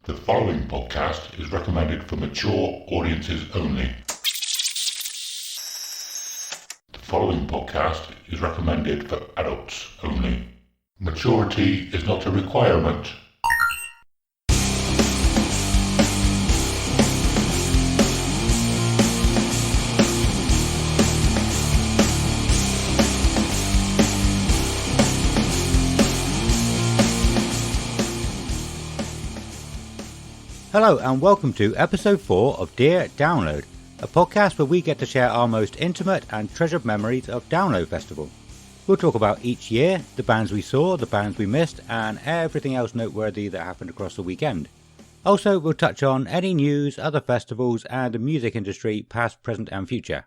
The following podcast is recommended for mature audiences only. The following podcast is recommended for adults only. Maturity is not a requirement. Hello and welcome to episode 4 of Dear Download, a podcast where we get to share our most intimate and treasured memories of Download Festival. We'll talk about each year, the bands we saw, the bands we missed, and everything else noteworthy that happened across the weekend. Also, we'll touch on any news, other festivals, and the music industry, past, present, and future.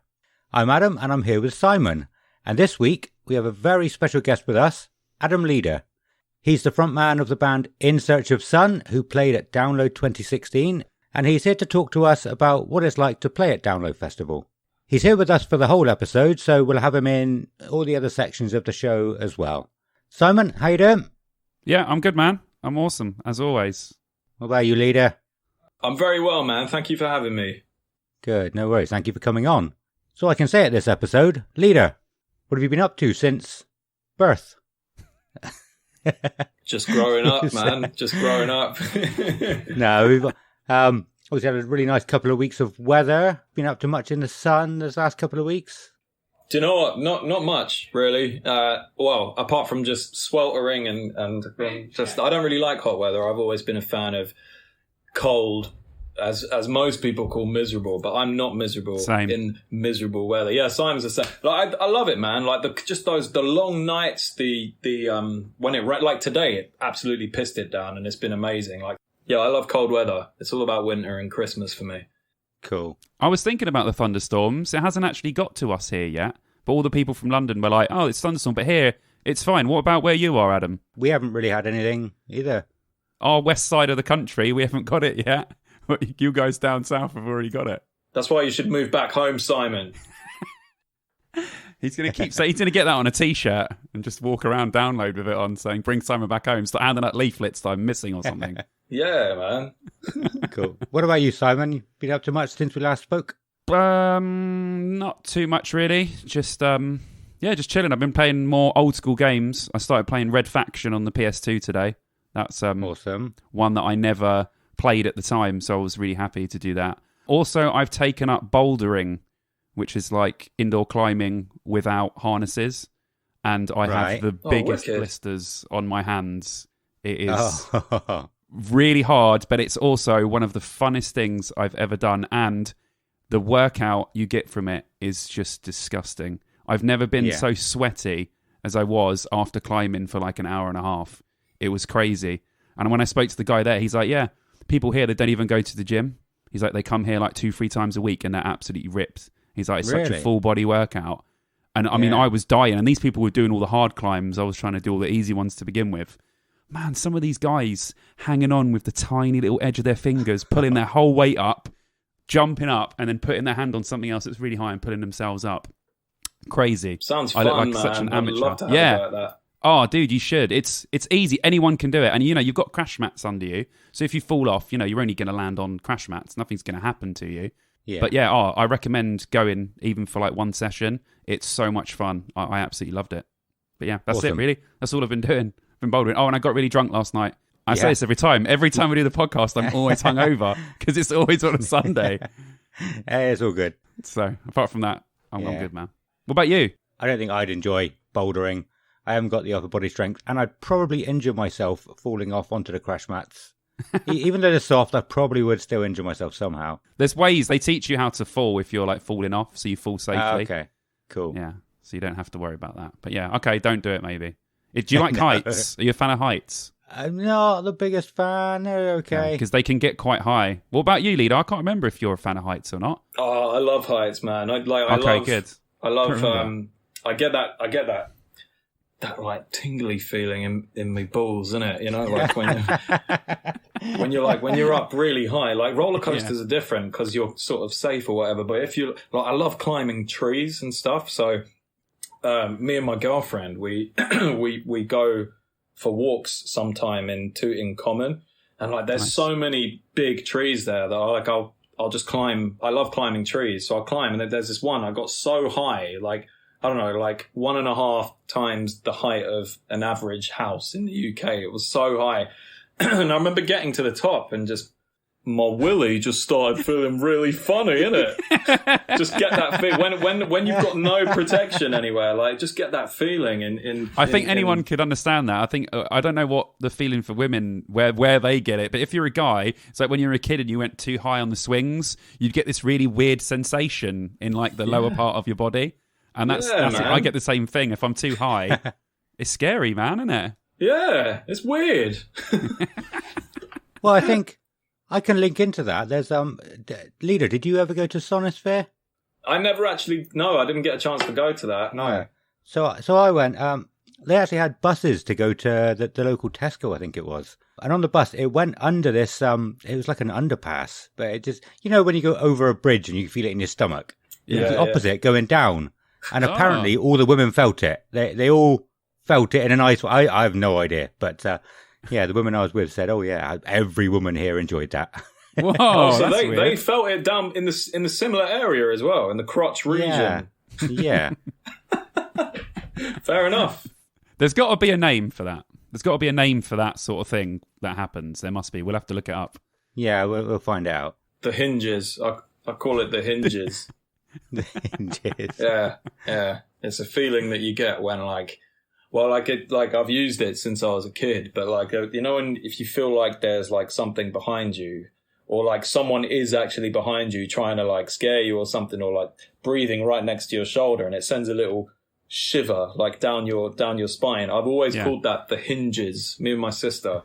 I'm Adam, and I'm here with Simon. And this week, we have a very special guest with us, Adam Leader. He's the frontman of the band In Search of Sun, who played at Download 2016, and he's here to talk to us about what it's like to play at Download Festival. He's here with us for the whole episode, so we'll have him in all the other sections of the show as well. Simon, how you doing? Yeah, I'm good, man. I'm awesome, as always. What about you, Leader? I'm very well, man. Thank you for having me. Good, no worries. Thank you for coming on. So I can say at this episode, Leader, what have you been up to since birth? Just growing up, man. Just growing up. No, we've obviously had a really nice couple of weeks of weather. Been up to much in the sun this last couple of weeks? Do you know what? Not much, really. Well, apart from just sweltering and just, I don't really like hot weather. I've always been a fan of cold, as most people call miserable, but I'm not miserable in miserable weather. Yeah, Simon's the same. Like, I love it, man. Like the long nights, when it like today, it absolutely pissed it down, and it's been amazing. Like, yeah, I love cold weather. It's all about winter and Christmas for me. Cool. I was thinking about the thunderstorms. It hasn't actually got to us here yet, but all the people from London were like, "Oh, it's thunderstorm," but here it's fine. What about where you are, Adam? We haven't really had anything either. Our west side of the country, we haven't got it yet. You guys down south have already got it. That's why you should move back home, Simon. He's going to he's going to get that on a t-shirt and just walk around Download with it on, saying, "Bring Simon back home." Start handing out leaflets that I'm missing or something. Yeah, man. Cool. What about you, Simon? You been up to much since we last spoke? Not too much, really. Just just chilling. I've been playing more old school games. I started playing Red Faction on the PS2 today. That's awesome. One that I never played at the time, so I was really happy to do that. Also, I've taken up bouldering, which is like indoor climbing without harnesses, and I have the biggest blisters on my hands. It is really hard, but it's also one of the funnest things I've ever done, and the workout you get from it is just disgusting. I've never been so sweaty as I was after climbing for like an hour and a half. It was crazy. And when I spoke to the guy there, he's like, yeah, people here that don't even go to the gym. He's like, they come here like 2-3 times a week and they're absolutely ripped. He's like, it's such a full body workout. And I mean, I was dying, and these people were doing all the hard climbs. I was trying to do all the easy ones to begin with. Man, some of these guys hanging on with the tiny little edge of their fingers, pulling their whole weight up, jumping up, and then putting their hand on something else that's really high and pulling themselves up. Crazy. Sounds fun, I look like man. such an amateur. I'd love to have like that. Oh, dude, you should. It's easy. Anyone can do it. And, you've got crash mats under you. So if you fall off, you're only going to land on crash mats. Nothing's going to happen to you. Yeah. But yeah, I recommend going even for like one session. It's so much fun. I absolutely loved it. But yeah, that's it, really. That's all I've been doing. I've been bouldering. Oh, and I got really drunk last night. I say this every time. Every time we do the podcast, I'm always hungover because it's always on a Sunday. Hey, it's all good. So apart from that, I'm good, man. What about you? I don't think I'd enjoy bouldering. I haven't got the upper body strength, and I'd probably injure myself falling off onto the crash mats. Even though they're soft, I probably would still injure myself somehow. There's ways. They teach you how to fall if you're like falling off, so you fall safely. Okay, cool. Yeah, so you don't have to worry about that. But yeah, okay, don't do it maybe. Do you like heights? Are you a fan of heights? I'm not the biggest fan. They're okay. Because they can get quite high. What about you, Leader? I can't remember if you're a fan of heights or not. Oh, I love heights, man. I get that like tingly feeling in my balls, innit? Like when you're up really high. Like roller coasters are different because you're sort of safe or whatever. But if you I love climbing trees and stuff. So me and my girlfriend, we go for walks sometime in Tooting Common, And like, there's so many big trees there that I'll just climb. I love climbing trees. So I'll climb, and then there's this one I got so high, like, I don't know, like 1.5 times the height of an average house in the UK. It was so high. And I remember getting to the top and just, my willy just started feeling really funny, innit? Just get that feeling when you've got no protection anywhere, like just get that feeling. I think anyone could understand that. I think I don't know what the feeling for women where they get it, but if you're a guy, it's like when you're a kid and you went too high on the swings, you'd get this really weird sensation in like the lower part of your body, and that's it. I get the same thing if I'm too high. It's scary, man, isn't it? Yeah, it's weird. Well, I think I can link into that. There's Leader, did you ever go to Sonosphere? I never actually. No, I didn't get a chance to go to that. No. Yeah. So I went. They actually had buses to go to the local Tesco, I think it was. And on the bus, it went under this. It was like an underpass, but it just, you know, when you go over a bridge and you feel it in your stomach. Yeah, it was the opposite, going down. And apparently, all the women felt it. They all felt it in a nice way. I have no idea, but yeah, the women I was with said, "Oh yeah, every woman here enjoyed that." Whoa! So they felt it down in the similar area as well, in the crotch region. Yeah. Fair enough. There's got to be a name for that. There's got to be a name for that sort of thing that happens. There must be. We'll have to look it up. Yeah, we'll find out. The hinges. I call it the hinges. The hinges. Yeah. It's a feeling that you get when I've used it since I was a kid, but like, you know, if you feel like there's like something behind you, or like someone is actually behind you trying to like scare you or something, or like breathing right next to your shoulder, and it sends a little shiver like down your spine. I've always called that the hinges. Me and my sister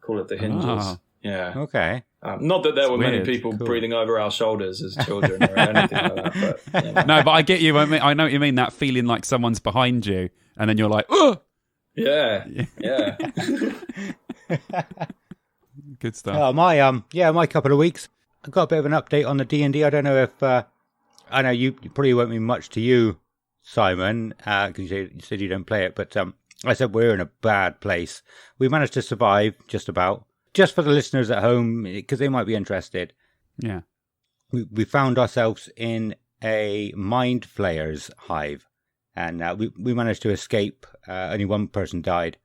call it the hinges. Yeah. Okay. Not that there were many people breathing over our shoulders as children or anything like that. But, you know. No, but I get you. I know what you mean. That feeling like someone's behind you, and then you're like, "Oh." Yeah. Good stuff. Oh, my couple of weeks. I got a bit of an update on the D&D. I don't know if I know you probably won't mean much to you, Simon, because you said you don't play it. But I said we're in a bad place. We managed to survive just about. Just for the listeners at home, because they might be interested. Yeah, we found ourselves in a mind flayer's hive, and we managed to escape. Only one person died,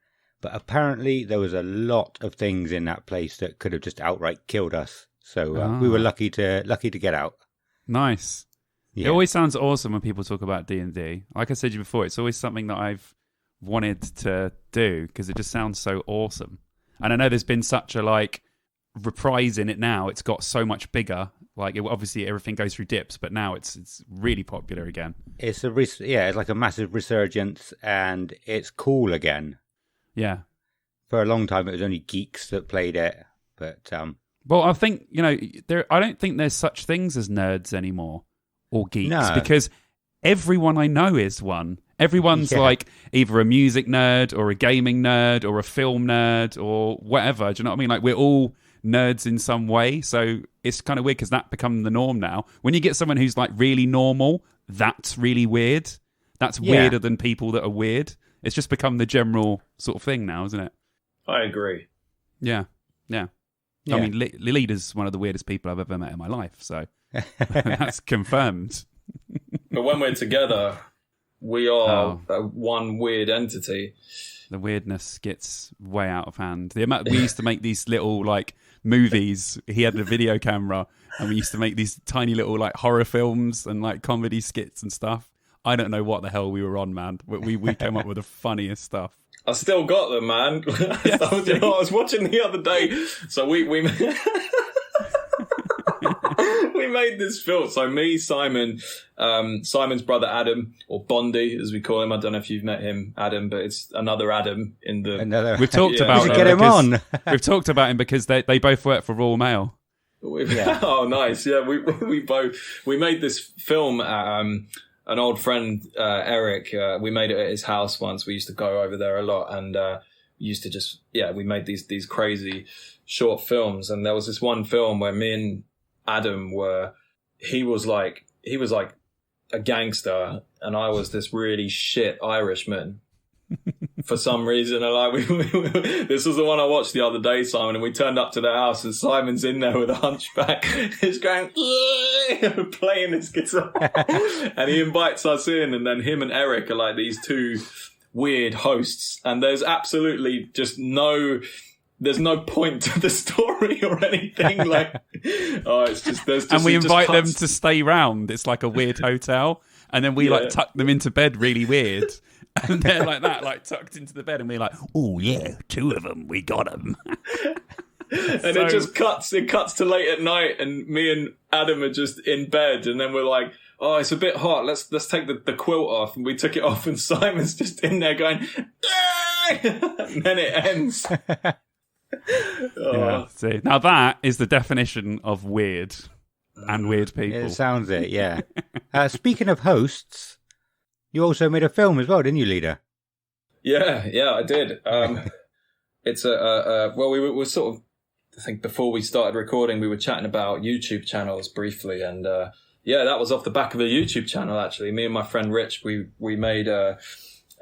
but apparently there was a lot of things in that place that could have just outright killed us. So we were lucky to get out. Nice. Yeah. It always sounds awesome when people talk about D&D. Like I said to you before, it's always something that I've wanted to do because it just sounds so awesome. And I know there's been such a reprise in it now. It's got so much bigger. Like obviously everything goes through dips, but now it's really popular again. It's it's like a massive resurgence, and it's cool again. Yeah. For a long time, it was only geeks that played it, but well, I think I don't think there's such things as nerds anymore or geeks because everyone I know is one. Everyone's like either a music nerd or a gaming nerd or a film nerd or whatever. Do you know what I mean? Like we're all nerds in some way. So it's kind of weird because that become the norm now. When you get someone who's like really normal, that's really weird. That's weirder than people that are weird. It's just become the general sort of thing now, isn't it? I agree. Yeah. I mean, Leader's one of the weirdest people I've ever met in my life. So that's confirmed. But when we're together, we are one weird entity. The weirdness gets way out of hand. We used to make these little movies. He had a video camera, and we used to make these tiny little horror films and comedy skits and stuff. I don't know what the hell we were on, man. We came up with the funniest stuff. I still got them, man. I was watching the other day. So we we made this film. So me, Simon, Simon's brother Adam, or Bondi as we call him. I don't know if you've met him, Adam, but it's another Adam in the. We've talked about him. Get him on. We've talked about him because they both work for Royal Mail. Oh, nice. Yeah, we made this film. An old friend, Eric, we made it at his house once. We used to go over there a lot, and we used to we made these crazy short films. And there was this one film where me and Adam he was like a gangster, and I was this really shit Irishman. for some reason. And like, this was the one I watched the other day, Simon, and we turned up to the house and Simon's in there with a hunchback. He's going, playing his guitar. And he invites us in, and then him and Eric are like these two weird hosts. And there's absolutely just there's no point to the story or anything. Like, it's just, and we invite them to stay round. It's like a weird hotel. And then we like tuck them into bed really weird. And they're like that, like tucked into the bed. And we're like, oh yeah, 2 of them, we got them. And it just cuts to late at night. And me and Adam are just in bed. And then we're like, oh, it's a bit hot. Let's take the quilt off. And we took it off and Simon's just in there going, ah! And then it ends. Yeah, see, now that is the definition of weird and weird people. It sounds it, yeah. Speaking of hosts, you also made a film as well, didn't you, Leader? Yeah, I did. It's well, we were sort of, I think before we started recording, we were chatting about YouTube channels briefly, and that was off the back of a YouTube channel. Actually, me and my friend Rich, we made a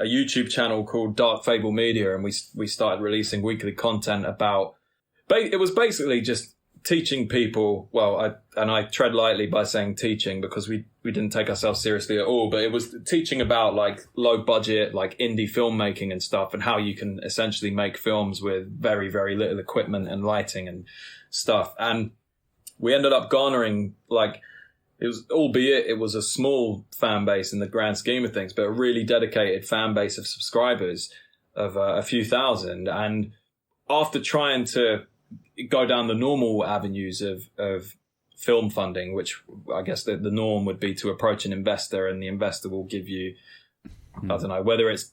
YouTube channel called Dark Fable Media, and we started releasing weekly content about. It was basically just teaching people. Well, I tread lightly by saying teaching because we didn't take ourselves seriously at all. But it was teaching about like low budget, like indie filmmaking and stuff, and how you can essentially make films with very, very little equipment and lighting and stuff. And we ended up garnering like. Albeit it was a small fan base in the grand scheme of things, but a really dedicated fan base of subscribers of a few thousand. And after trying to go down the normal avenues of film funding, which I guess the norm would be to approach an investor and the investor will give you, I don't know, whether it's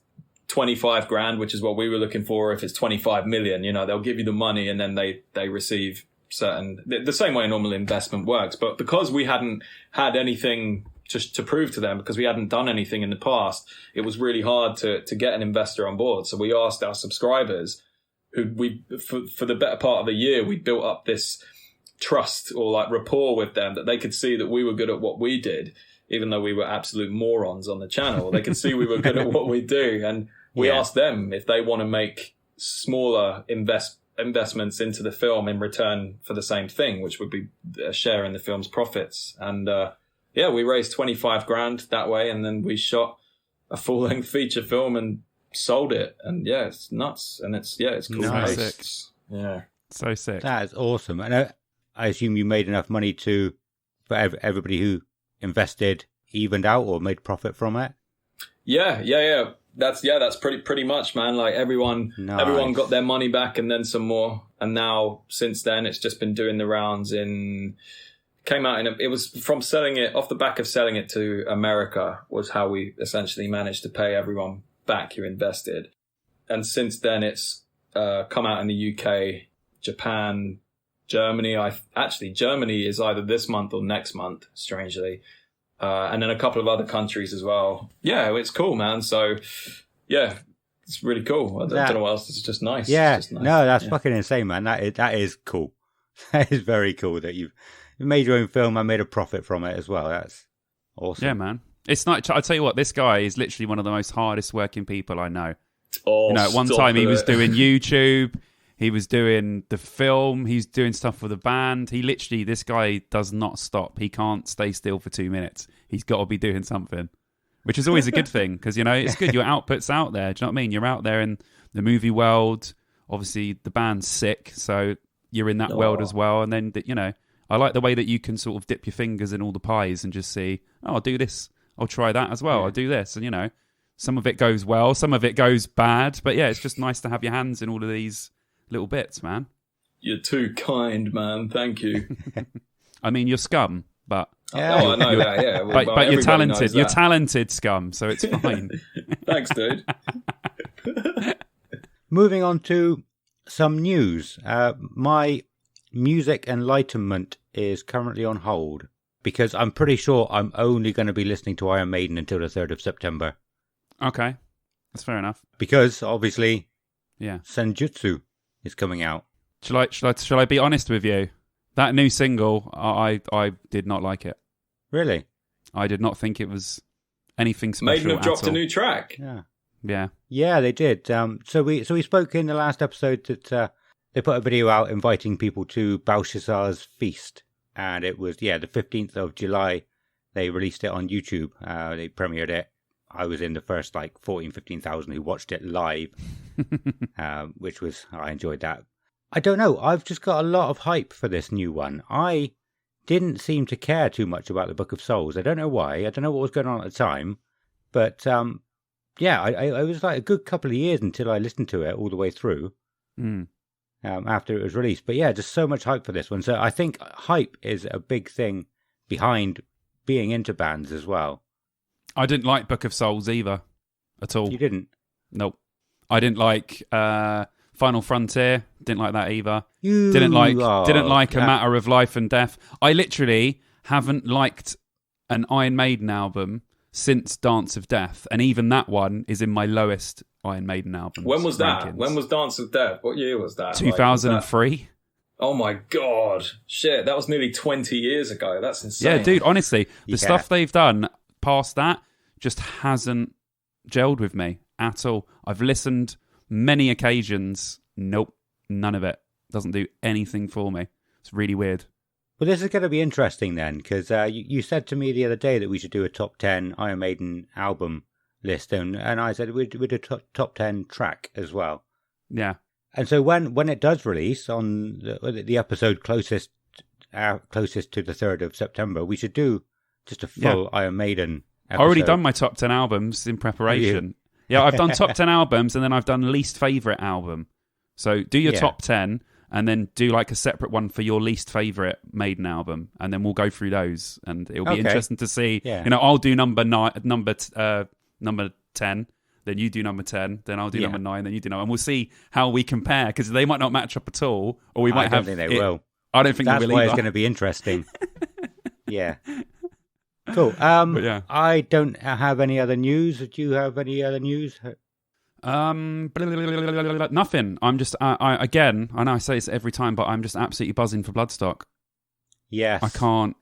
25 grand, which is what we were looking for, or if it's 25 million, they'll give you the money and then they receive certain, the same way a normal investment works. But because we hadn't had anything just to prove to them, because we hadn't done anything in the past, it was really hard to get an investor on board. So we asked our subscribers, who for the better part of a year, we built up this trust or like rapport with them that they could see that we were good at what we did, even though we were absolute morons on the channel. They could see we were good at what we do. And we asked them if they want to make smaller investments into the film in return for the same thing, which would be a share in the film's profits. And we raised 25 grand that way, and then we shot a full-length feature film and sold it. And it's nuts, and it's cool. Nice. Yeah, so sick. That is awesome. And I assume you made enough money for everybody who invested evened out or made profit from it. Yeah. That's pretty much, man. Like everyone got their money back and then some more. And now since then, it's just been doing the rounds it was from selling it off the back of selling it to America was how we essentially managed to pay everyone back who invested. And since then it's, come out in the UK, Japan, Germany. Germany is either this month or next month, strangely. And then a couple of other countries as well. Yeah, it's cool, man. So, yeah, it's really cool. I don't know what else. It's just nice. Yeah, just nice. No, that's fucking insane, man. That is cool. That is very cool that you've made your own film and made a profit from it as well. That's awesome. Yeah, man. It's not. I'll tell you what. This guy is literally one of the most hardest working people I know. Oh, at one time he was doing YouTube. He was doing the film. He's doing stuff for the band. This guy does not stop. He can't stay still for 2 minutes. He's got to be doing something, which is always a good thing because, it's good. Your output's out there. Do you know what I mean? You're out there in the movie world. Obviously, the band's sick, so you're in that world as well. And then, I like the way that you can sort of dip your fingers in all the pies and just see, I'll do this. I'll try that as well. I'll do this. And, some of it goes well. Some of it goes bad. But, yeah, it's just nice to have your hands in all of these little bits, man. You're too kind, man. Thank you. I mean, you're scum, but I know that. Yeah, but you're talented. You're talented, scum. So it's fine. Thanks, dude. Moving on to some news. My music enlightenment is currently on hold because I'm pretty sure I'm only going to be listening to Iron Maiden until the 3rd of September. Okay, that's fair enough. Because obviously, yeah, Senjutsu is coming out. Shall I be honest with you? That new single, I did not like it. Really? I did not think it was anything special. Maiden have dropped a new track. Yeah. Yeah, they did. So we spoke in the last episode that they put a video out inviting people to Belshazzar's feast, and it was the 15th of July. They released it on YouTube. They premiered it. I was in the first 15,000 who watched it live, which was, I enjoyed that. I don't know. I've just got a lot of hype for this new one. I didn't seem to care too much about the Book of Souls. I don't know why. I don't know what was going on at the time, but I was a good couple of years until I listened to it all the way through. After it was released. But yeah, just so much hype for this one. So I think hype is a big thing behind being into bands as well. I didn't like Book of Souls either, at all. You didn't? Nope. I didn't like Final Frontier. Didn't like that either. Didn't like A Matter of Life and Death. I literally haven't liked an Iron Maiden album since Dance of Death, and even that one is in my lowest Iron Maiden album. When was that? When was Dance of Death? What year was that? 2003. Oh my god. Shit, that was nearly 20 years ago. That's insane. Yeah, dude, honestly, the stuff they've done past that just hasn't gelled with me at all. I've listened many occasions. Nope, none of it. Doesn't do anything for me. It's really weird. Well, this is going to be interesting then, because you said to me the other day that we should do a top 10 Iron Maiden album list, and I said we'd do a top 10 track as well. Yeah. And so when it does release on the episode closest to the 3rd of September, we should do just a full Iron Maiden episode. I've already done my top 10 albums in preparation. Yeah, I've done top 10 albums, and then I've done least favourite album. So do your top 10, and then do a separate one for your least favourite Maiden album, and then we'll go through those, and it'll be interesting to see. Yeah. I'll do number 10, then you do number 10, then I'll do number 9, then you do number, and we'll see how we compare, because they might not match up at all, or we might I don't think they will. I don't think that's they will why either. It's going to be interesting. Yeah. Cool. I don't have any other news. Do you have any other news? Nothing. I'm just again, I know I say this every time, but I'm just absolutely buzzing for Bloodstock. Yes. I can't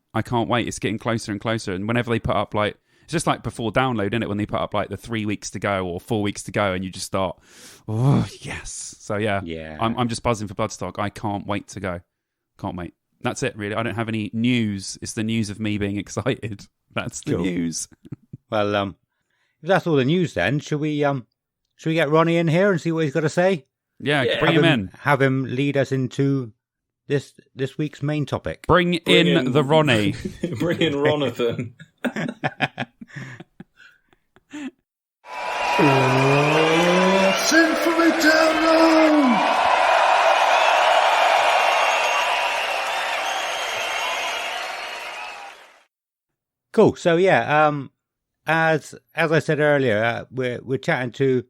wait. It's getting closer and closer, and whenever they put up it's just like before download, isn't it? When they put up the 3 weeks to go or 4 weeks to go, and you just start, oh yes. So yeah. I'm just buzzing for Bloodstock. I can't wait to go. Can't wait. That's it, really. I don't have any news. It's the news of me being excited. That's the news. Well, if that's all the news, then should we get Ronnie in here and see what he's got to say? Yeah. Bring him in. Have him lead us into this week's main topic. Bring in the Ronnie. Bring in Ronathan. Symphony Download! Cool. So as I said earlier, we're chatting to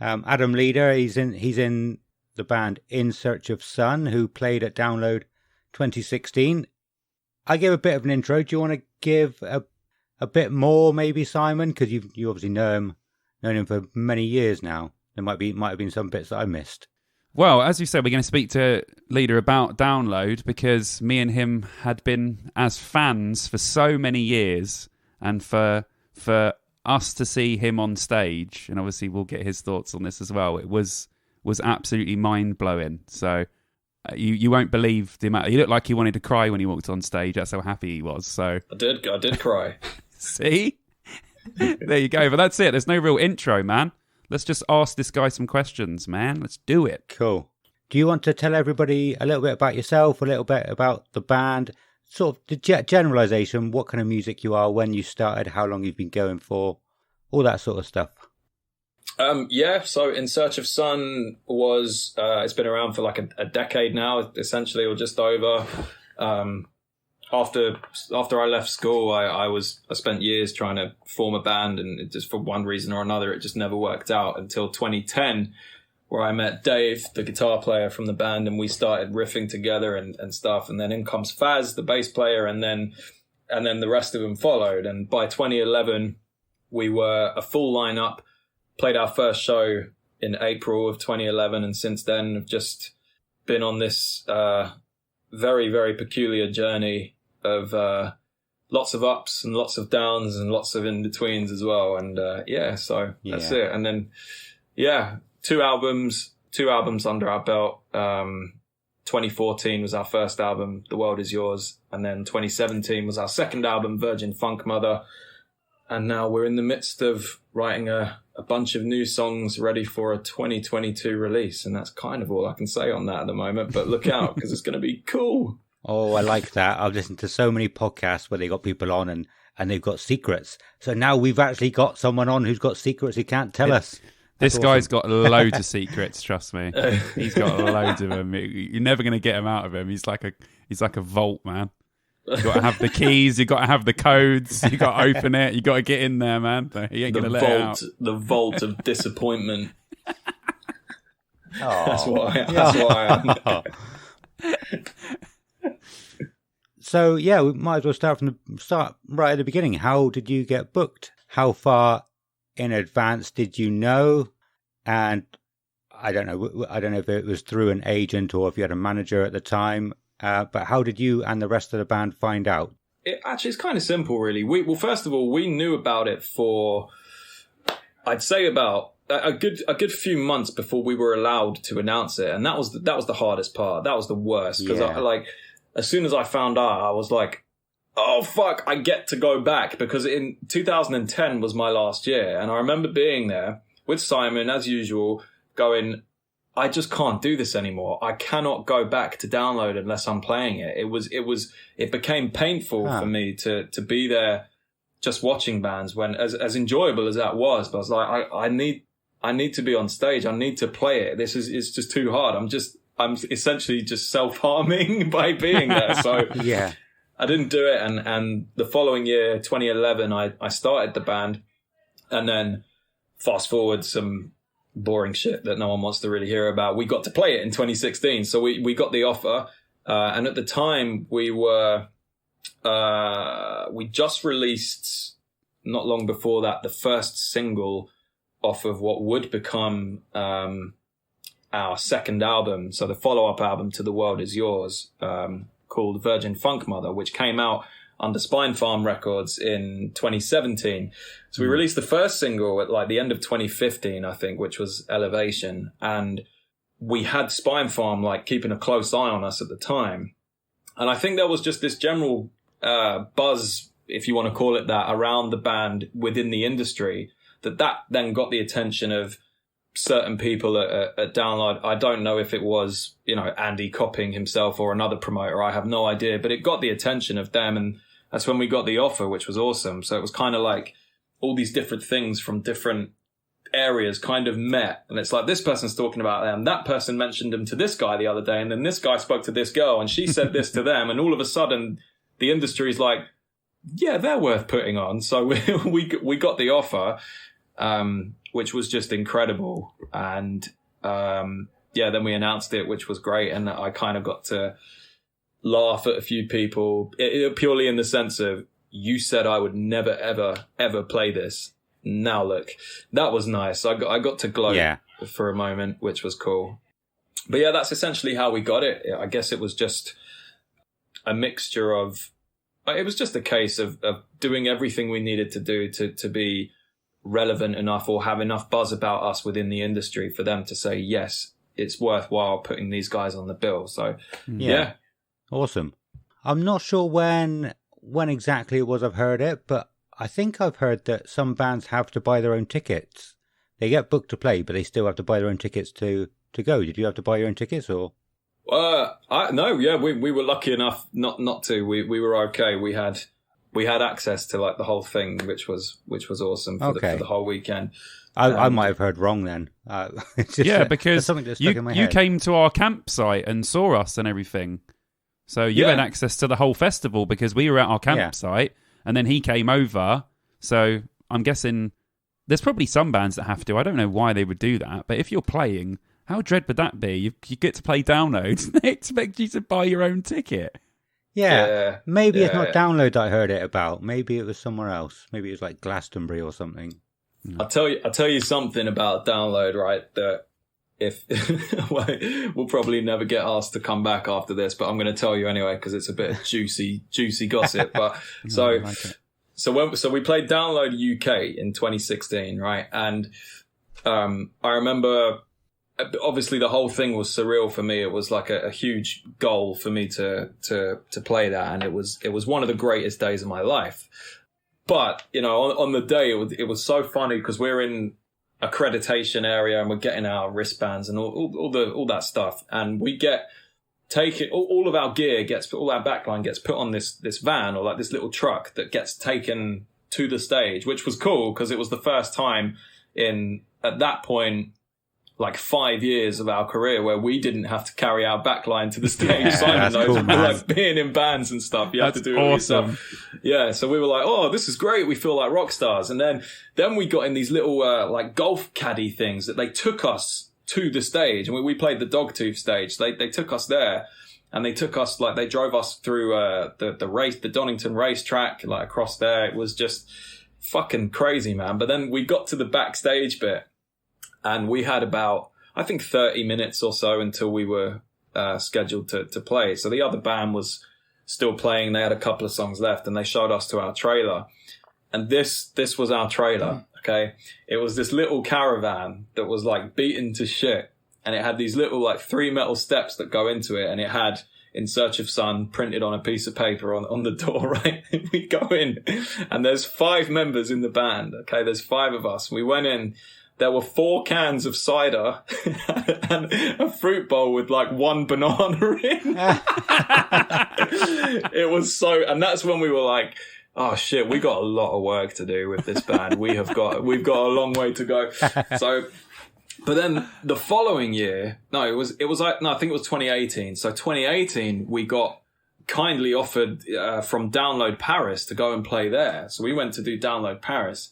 Adam Leader. He's in the band In Search of Sun, who played at Download 2016. I gave a bit of an intro. Do you want to give a bit more, maybe, Simon? Because you obviously known him for many years now. There might have been some bits that I missed. Well, as you said, we're going to speak to Leader about Download, because me and him had been as fans for so many years, and for us to see him on stage, and obviously we'll get his thoughts on this as well, it was absolutely mind-blowing. So you won't believe the amount. He looked like he wanted to cry when he walked on stage. That's how happy he was. So I did cry. See? There you go. But that's it. There's no real intro, man. Let's just ask this guy some questions, man. Let's do it. Cool. Do you want to tell everybody a little bit about yourself, a little bit about the band, sort of the generalization, what kind of music you are, when you started, how long you've been going for, all that sort of stuff? So In Search of Sun was, it's been around for a decade now, essentially, or just over. After I left school, I spent years trying to form a band, and it just for one reason or another, it just never worked out until 2010, where I met Dave, the guitar player from the band, and we started riffing together and stuff. And then in comes Faz, the bass player, and then the rest of them followed. And by 2011, we were a full lineup, played our first show in April of 2011, and since then have just been on this very, very peculiar journey of lots of ups and lots of downs and lots of in-betweens as well. And so that's it. And then, two albums under our belt. 2014 was our first album, The World Is Yours. And then 2017 was our second album, Virgin Funk Mother. And now we're in the midst of writing a bunch of new songs ready for a 2022 release. And that's kind of all I can say on that at the moment. But look out, because it's going to be cool. Oh, I like that. I've listened to so many podcasts where they got people on and they've got secrets. So now we've actually got someone on who's got secrets he can't tell us. This guy's got loads of secrets, trust me. He's got loads of them. You're never going to get him out of him. He's like a vault, man. You've got to have the keys. You've got to have the codes. You've got to open it. You've got to get in there, man. He ain't going to let it out. The vault of disappointment. Oh. That's what I am. So, yeah, we might as well start from the start, right at the beginning. How did you get booked? How far in advance did you know? And I don't know if it was through an agent or if you had a manager at the time. But how did you and the rest of the band find out? It's kind of simple, really. First of all, we knew about it for, I'd say, about a good few months before we were allowed to announce it, and that was the hardest part. That was the worst because as soon as I found out, I was like, oh fuck, I get to go back, because in 2010 was my last year, and I remember being there with Simon as usual, going, I just can't do this anymore. I cannot go back to Download unless I'm playing it. It became painful for me to be there just watching bands when as enjoyable as that was. But I was like, I need to be on stage. I need to play it. It's just too hard. I'm essentially just self-harming by being there. So yeah, I didn't do it. And the following year, 2011, I started the band, and then fast forward some boring shit that no one wants to really hear about. We got to play it in 2016. So we got the offer. And at the time we just released, not long before that, the first single off of what would become, our second album. So the follow-up album to The World Is Yours, called Virgin Funk Mother, which came out under Spine Farm Records in 2017. So we released the first single at like the end of 2015, I think, which was Elevation. And we had Spine Farm like keeping a close eye on us at the time. And I think there was just this general buzz, if you want to call it that, around the band within the industry that then got the attention of certain people at Download. I don't know if it was, Andy copying himself or another promoter. I have no idea, but it got the attention of them. And that's when we got the offer, which was awesome. So it was kind of like all these different things from different areas kind of met. And it's like, this person's talking about them. That person mentioned them to this guy the other day. And then this guy spoke to this girl and she said this to them. And all of a sudden the industry's like, yeah, they're worth putting on. So we got the offer, which was just incredible. And, then we announced it, which was great. And I kind of got to laugh at a few people, purely in the sense of, you said I would never, ever, ever play this. Now look, that was nice. I got to gloat for a moment, which was cool. But yeah, that's essentially how we got it. I guess it was just a mixture of, it was just a case of doing everything we needed to do to be relevant enough or have enough buzz about us within the industry for them to say, yes, it's worthwhile putting these guys on the bill. So yeah. Awesome. I'm not sure when exactly it was I've heard it, but I think I've heard that some bands have to buy their own tickets. They get booked to play, but they still have to buy their own tickets to go. Did you have to buy your own tickets or? No, yeah, we were lucky enough not to. We were okay. We had access to like the whole thing, which was awesome for the whole weekend. I might have heard wrong then. Because something that stuck in my you head. came to our campsite and saw us and everything. So you had access to the whole festival because we were at our campsite and then he came over. So I'm guessing there's probably some bands that have to. I don't know why they would do that. But if you're playing, how dread would that be? You get to play Download and they expect you to buy your own ticket. Yeah. Maybe it's not Download that I heard it about. Maybe it was somewhere else. Maybe it was like Glastonbury or something. I'll tell you something about Download, right? That if we'll probably never get asked to come back after this, but I'm going to tell you anyway because it's a bit of juicy gossip. But so we played Download UK in 2016, right? And I remember, obviously the whole thing was surreal for me. It was like a huge goal for me to play that, and it was one of the greatest days of my life. But you know, on the day it was so funny because we're in accreditation area and we're getting our wristbands and all that stuff, and we get taken, all of our gear gets, all our backline gets put on this van or like this little truck that gets taken to the stage, which was cool because it was the first time in, at that point, like 5 years of our career where we didn't have to carry our backline to the stage. Yeah, Simon knows, cool, like being in bands and stuff, you have to do it all yourself. Yeah, so we were like, oh, this is great. We feel like rock stars. And then we got in these little like golf caddy things that they took us to the stage. And we played the Dogtooth stage. They took us there, and they took us, like, they drove us through the Donington racetrack, like across there. It was just fucking crazy, man. But then we got to the backstage bit, and we had about, I think, 30 minutes or so until we were scheduled to play. So the other band was still playing. They had a couple of songs left, and they showed us to our trailer. And this was our trailer, okay? It was this little caravan that was, like, beaten to shit. And it had these little, like, 3 metal steps that go into it. And it had "In Search of Sun" printed on a piece of paper on the door, right? We go in, and there's 5 members in the band, okay? There's 5 of us. We went in. There were 4 cans of cider and a fruit bowl with like 1 banana in. It was so, and that's when we were like, oh shit, we got a lot of work to do with this band. We've got a long way to go. So, but then the following year, I think it was 2018. So 2018, we got kindly offered from Download Paris to go and play there. So we went to do Download Paris.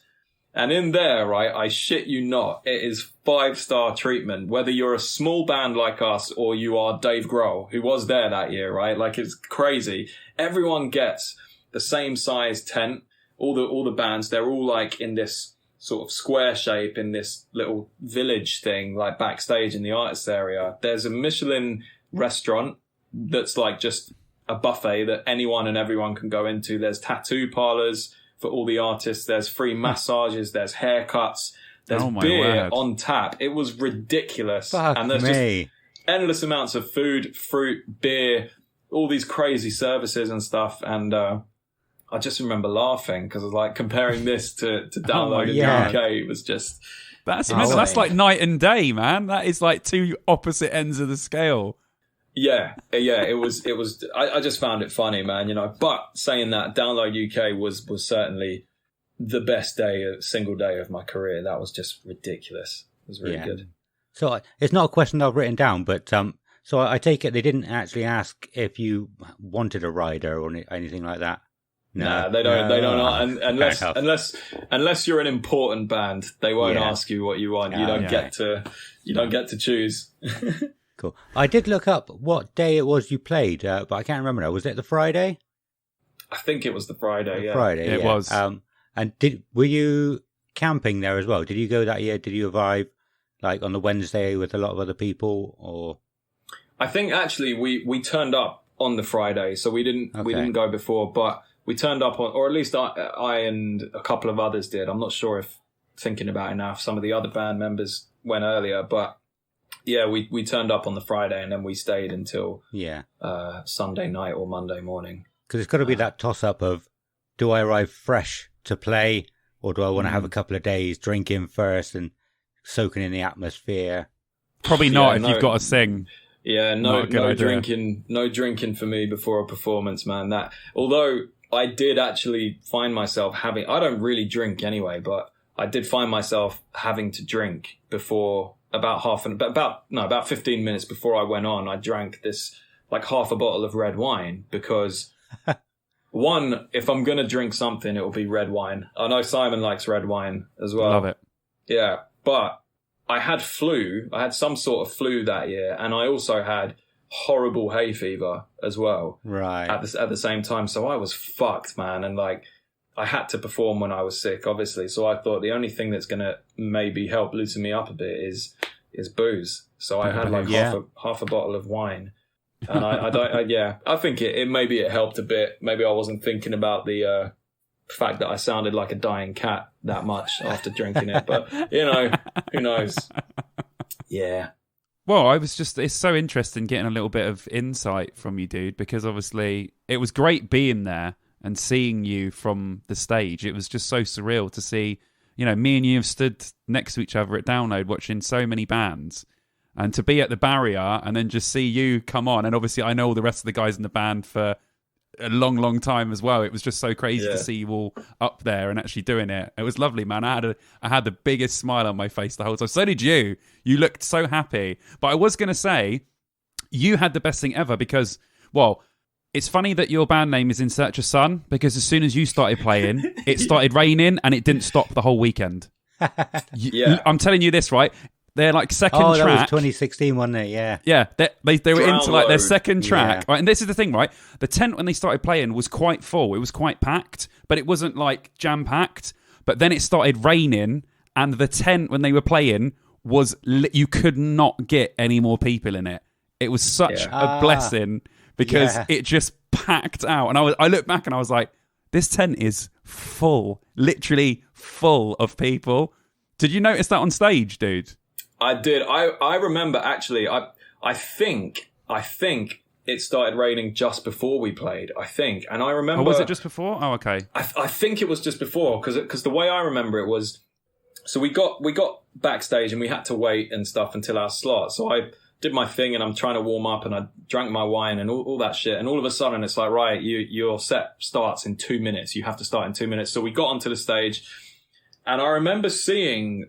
And in there, right, I shit you not, it is 5-star treatment, whether you're a small band like us or you are Dave Grohl, who was there that year, right? Like, it's crazy. Everyone gets the same size tent. All the bands, they're all like in this sort of square shape in this little village thing, like backstage in the artists area. There's a Michelin restaurant that's like just a buffet that anyone and everyone can go into. There's tattoo parlors for all the artists. There's free massages. There's haircuts. There's beer on tap. It was ridiculous. And there's just endless amounts of food, fruit, beer, all these crazy services and stuff. And I just remember laughing because I was like comparing this to Download in the UK. It was just that's like night and day, man. That is like 2 opposite ends of the scale. Yeah, it was. I just found it funny, man. You know, but saying that, Download UK was certainly the best single day of my career. That was just ridiculous. It was really good. So it's not a question I've written down, but so I take it they didn't actually ask if you wanted a rider or anything like that. No, nah, they don't. They don't. Unless you're an important band, they won't ask you what you want. You don't get to. You don't get to choose. Cool. I did look up what day it was you played, but I can't remember now. Was it the Friday? I think it was the Friday. Friday. It was. And were you camping there as well? Did you go that year? Did you arrive like on the Wednesday with a lot of other people, or? I think actually we turned up on the Friday, so we didn't go before, but we turned up on, or at least I and a couple of others did. I'm not sure if, thinking about it now, if some of the other band members went earlier, but. Yeah, we turned up on the Friday and then we stayed until Sunday night or Monday morning. Because it's got to be that toss-up of, do I arrive fresh to play, or do I want to have a couple of days drinking first and soaking in the atmosphere? Probably not if you've got to sing. Yeah, no drinking for me before a performance, man. That, although I did actually find myself I don't really drink anyway, but I did find myself having to drink before. About 15 minutes before I went on, I drank this like half a bottle of red wine because one, if I'm going to drink something, it will be red wine. I know Simon likes red wine as well. Love it. Yeah. But I had flu. I had some sort of flu that year. And I also had horrible hay fever as well. Right. At the same time. So I was fucked, man. And like, I had to perform when I was sick, obviously. So I thought the only thing that's going to maybe help loosen me up a bit is booze. So I had like half a bottle of wine. And I think it maybe it helped a bit. Maybe I wasn't thinking about the fact that I sounded like a dying cat that much after drinking it. But, who knows? Yeah. Well, it's so interesting getting a little bit of insight from you, dude, because obviously it was great being there and seeing you from the stage. It was just so surreal to see, me and you have stood next to each other at Download watching so many bands. And to be at the barrier and then just see you come on. And obviously I know all the rest of the guys in the band for a long, long time as well. It was just so crazy to see you all up there and actually doing it. It was lovely, man. I had the biggest smile on my face the whole time. So did you. You looked so happy. But I was going to say, you had the best thing ever because, well, it's funny that your band name is In Search of Sun because as soon as you started playing, it started raining and it didn't stop the whole weekend. I'm telling you this, right? They're like second track. That was 2016, wasn't it? Yeah. Yeah, they were into like their second track. Right? And this is the thing, right? The tent when they started playing was quite full. It was quite packed, but it wasn't like jam-packed. But then it started raining, and the tent when they were playing was... you could not get any more people in it. It was such a blessing because it just packed out. And I looked back and I was like, this tent is full, literally full of people. Did you notice that on stage, dude? I did. I remember actually. I think it started raining just before we played. I think, and I remember. Oh, was it just before? Oh, okay. I think it was just before because the way I remember it was, so we got backstage and we had to wait and stuff until our slot. So I did my thing and I'm trying to warm up and I drank my wine and all that shit. And all of a sudden it's like, right, your set starts in 2 minutes. You have to start in 2 minutes. So we got onto the stage, and I remember seeing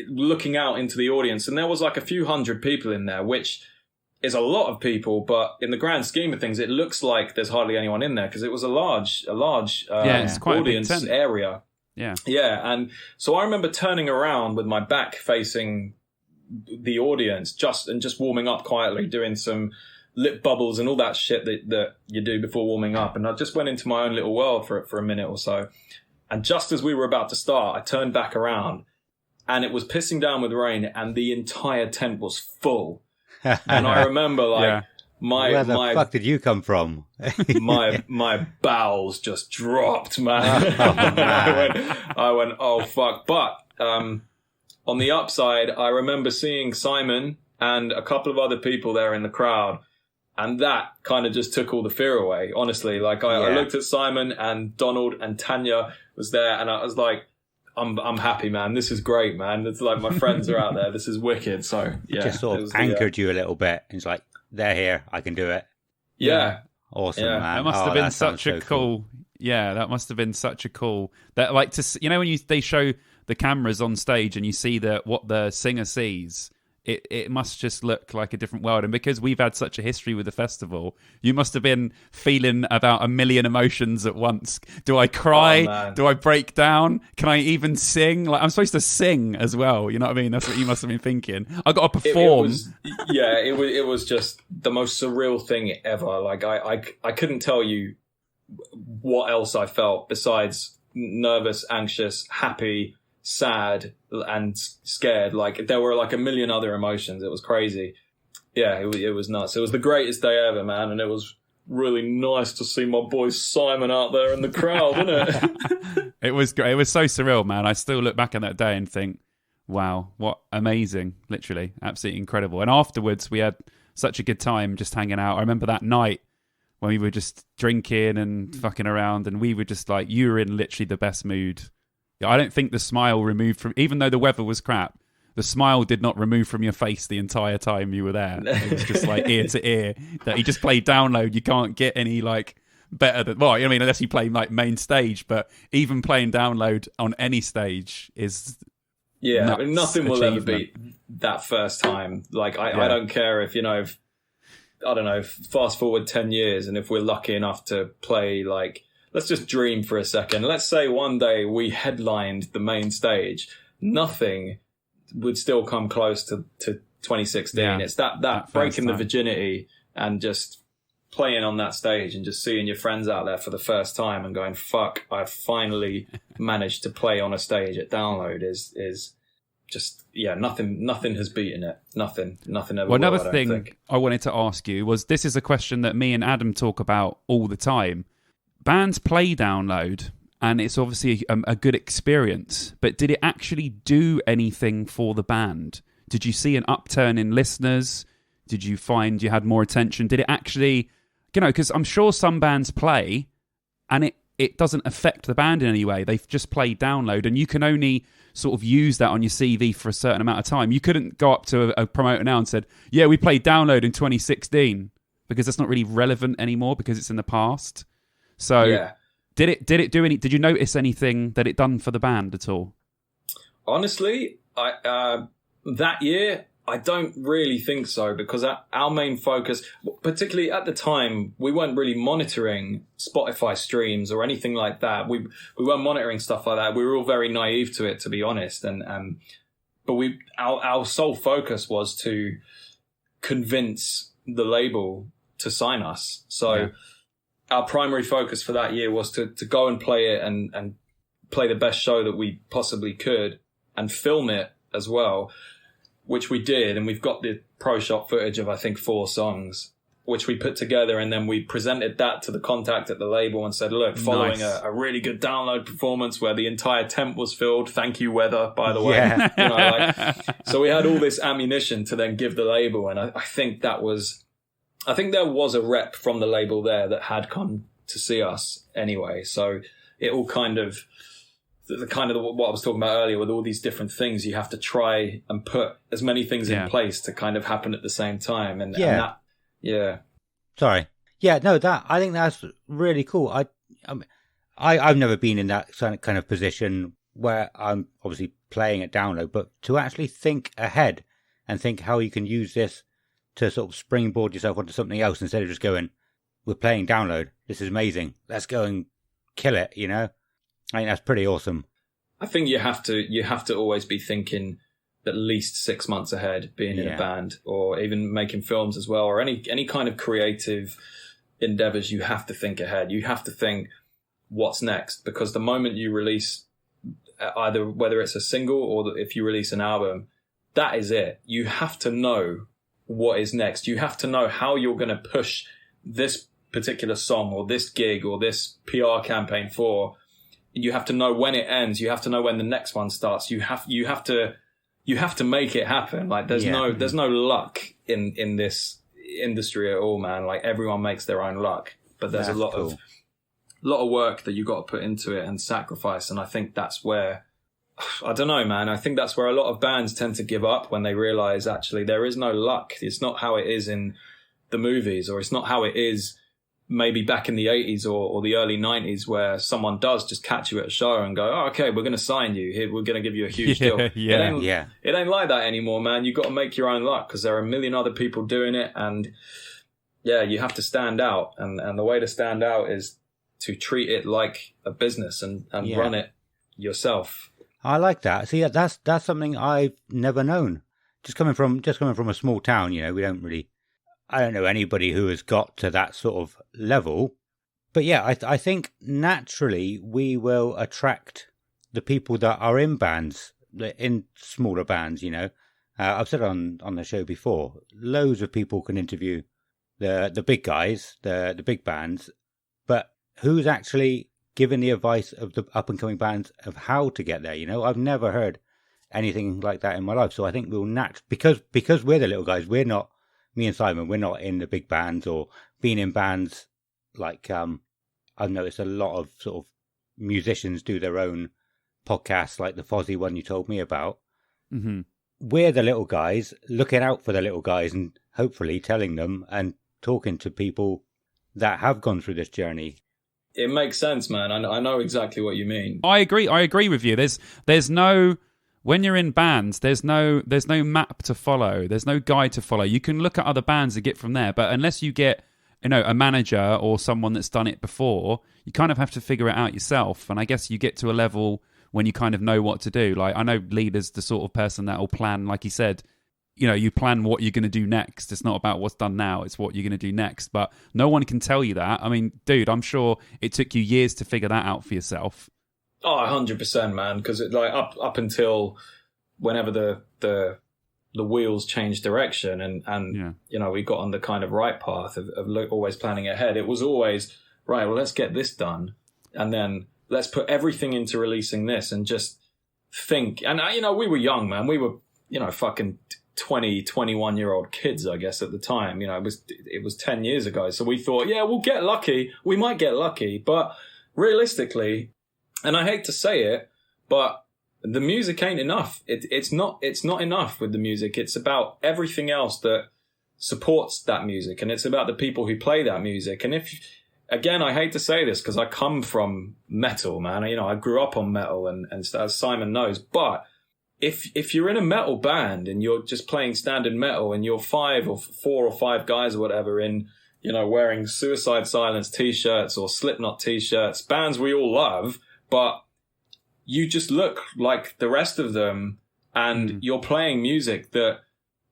looking out into the audience, and there was like a few hundred people in there, which is a lot of people, but in the grand scheme of things, it looks like there's hardly anyone in there because it was a large it's quite audience a big tent. area. Yeah. And so I remember turning around with my back facing the audience, just warming up quietly, doing some lip bubbles and all that shit that you do before warming up, and I just went into my own little world for a minute or so. And just as we were about to start, I turned back around. And it was pissing down with rain, and the entire tent was full. And I remember, where the fuck did you come from? my bowels just dropped, man. I went, oh fuck! But on the upside, I remember seeing Simon and a couple of other people there in the crowd, and that kind of just took all the fear away. Honestly, like I looked at Simon and Donald and Tanya was there, and I was like, I'm happy, man. This is great, man. It's like my friends are out there. This is wicked. So yeah, just sort of anchored you a little bit. It's like they're here. I can do it. Yeah, awesome, man. That must have been such a cool. Yeah, that must have been such a cool. That like to when they show the cameras on stage and you see what the singer sees. It must just look like a different world. And because we've had such a history with the festival, you must have been feeling about a million emotions at once. Do I cry? Oh, do I break down? Can I even sing? Like I'm supposed to sing as well. You know what I mean? That's what you must have been thinking. I got to perform. It was just the most surreal thing ever. Like I couldn't tell you what else I felt besides nervous, anxious, happy, sad and scared. Like there were like a million other emotions. It was crazy. Yeah, it was nuts. It was the greatest day ever, man, and it was really nice to see my boy Simon out there in the crowd, wasn't it? It was great. It was so surreal, man. I still look back on that day and think, wow, what amazing. Literally, absolutely incredible. And afterwards we had such a good time just hanging out. I remember that night when we were just drinking and fucking around, and we were just like, you were in literally the best mood. I don't think the smile removed from, even though the weather was crap, the smile did not remove from your face the entire time you were there. It was just like ear to ear. That you just played Download. You can't get any like better than, well, I mean, unless you play like main stage, but even playing Download on any stage is nothing will ever beat that first time. Like I don't care if I don't know, fast forward 10 years, and if we're lucky enough to play like, let's just dream for a second. Let's say one day we headlined the main stage. Nothing would still come close to 2016. Yeah, it's that breaking the virginity and just playing on that stage and just seeing your friends out there for the first time and going, fuck, I finally managed to play on a stage at Download is nothing has beaten it. Nothing ever. Well, will, another thing I wanted to ask you was, this is a question that me and Adam talk about all the time. Bands play Download, and it's obviously a good experience, but did it actually do anything for the band? Did you see an upturn in listeners? Did you find you had more attention? Did it actually, because I'm sure some bands play and it doesn't affect the band in any way. They've just played Download, and you can only sort of use that on your CV for a certain amount of time. You couldn't go up to a promoter now and said, yeah, we played Download in 2016, because that's not really relevant anymore because it's in the past. So yeah. Did it do any? Did you notice anything that it done for the band at all? Honestly, that year, I don't really think so, because our main focus, particularly at the time, we weren't really monitoring Spotify streams or anything like that. We weren't monitoring stuff like that. We were all very naive to it, to be honest. But our sole focus was to convince the label to sign us. So. Yeah. Our primary focus for that year was to go and play it and play the best show that we possibly could, and film it as well, which we did. And we've got the pro shop footage of, I think, 4 songs, which we put together. And then we presented that to the contact at the label and said, look, following a really good Download performance where the entire tent was filled. Thank you, weather, by the way. Yeah. So we had all this ammunition to then give the label. And I think there was a rep from the label there that had come to see us anyway. So it all kind of what I was talking about earlier, with all these different things, you have to try and put as many things in place to kind of happen at the same time. Sorry. Yeah, no, I think that's really cool. I've never been in that kind of position where I'm obviously playing at Download, but to actually think ahead and think how you can use this to sort of springboard yourself onto something else instead of just going, we're playing Download, this is amazing, let's go and kill it, I think that's pretty awesome. I think you have to always be thinking at least 6 months ahead, being in a band or even making films as well, or any kind of creative endeavors. You have to think ahead. You have to think what's next, because the moment you release either, whether it's a single or if you release an album, that is it. You have to know what is next. You have to know how you're going to push this particular song or this gig or this PR campaign for. You have to know when it ends. You have to know when the next one starts. You have to make it happen. Like there's no luck in this industry at all, man. Like everyone makes their own luck, but there's a lot of work that you got to put into it and sacrifice. And I think that's where, I don't know, man. I think that's where a lot of bands tend to give up when they realize actually there is no luck. It's not how it is in the movies, or it's not how it is maybe back in the 80s or the early 90s, where someone does just catch you at a show and go, oh, okay, we're going to sign you. Here, we're going to give you a huge deal. It ain't like that anymore, man. You got to make your own luck, because there are a million other people doing it. And you have to stand out. And the way to stand out is to treat it like a business and run it yourself. I like that. See, that's something I've never known. Just coming from a small town, I don't know anybody who has got to that sort of level. But yeah, I think naturally we will attract the people that are in bands, in smaller bands, I've said on the show before, loads of people can interview the big guys, the big bands, but who's actually giving the advice of the up-and-coming bands of how to get there, I've never heard anything like that in my life. So I think we'll because we're the little guys, we're not, me and Simon, we're not in the big bands or being in bands like, I've noticed a lot of sort of musicians do their own podcasts, like the Fozzy one you told me about. Mm-hmm. We're the little guys looking out for the little guys and hopefully telling them and talking to people that have gone through this journey. It makes sense, man. I know exactly what you mean. I agree with you. There's no, when you're in bands, there's no map to follow. There's no guide to follow. You can look at other bands and get from there, but unless you get, a manager or someone that's done it before, you kind of have to figure it out yourself. And I guess you get to a level when you kind of know what to do. Like, I know Leader's the sort of person that will plan, like he said, you plan what you're going to do next. It's not about what's done now. It's what you're going to do next. But no one can tell you that. I mean, dude, I'm sure it took you years to figure that out for yourself. Oh, 100%, man. Because up until whenever the wheels changed direction and you know, we got on the kind of right path of always planning ahead, it was always, right, well, let's get this done. And then let's put everything into releasing this and just think. And, you know, we were young, man. We were, you know, fucking 20, 21-year-old kids, I guess, at the time. You know, it was 10 years ago. So we thought, yeah, we'll get lucky. We might get lucky. But realistically, and I hate to say it, but the music ain't enough. It's not enough with the music. It's about everything else that supports that music. And it's about the people who play that music. And again, I hate to say this because I come from metal, man. You know, I grew up on metal and as Simon knows, but if you're in a metal band and you're just playing standard metal and you're 4 or 5 guys or whatever in, you know, wearing Suicide Silence t-shirts or Slipknot t-shirts, bands we all love, but you just look like the rest of them and you're playing music that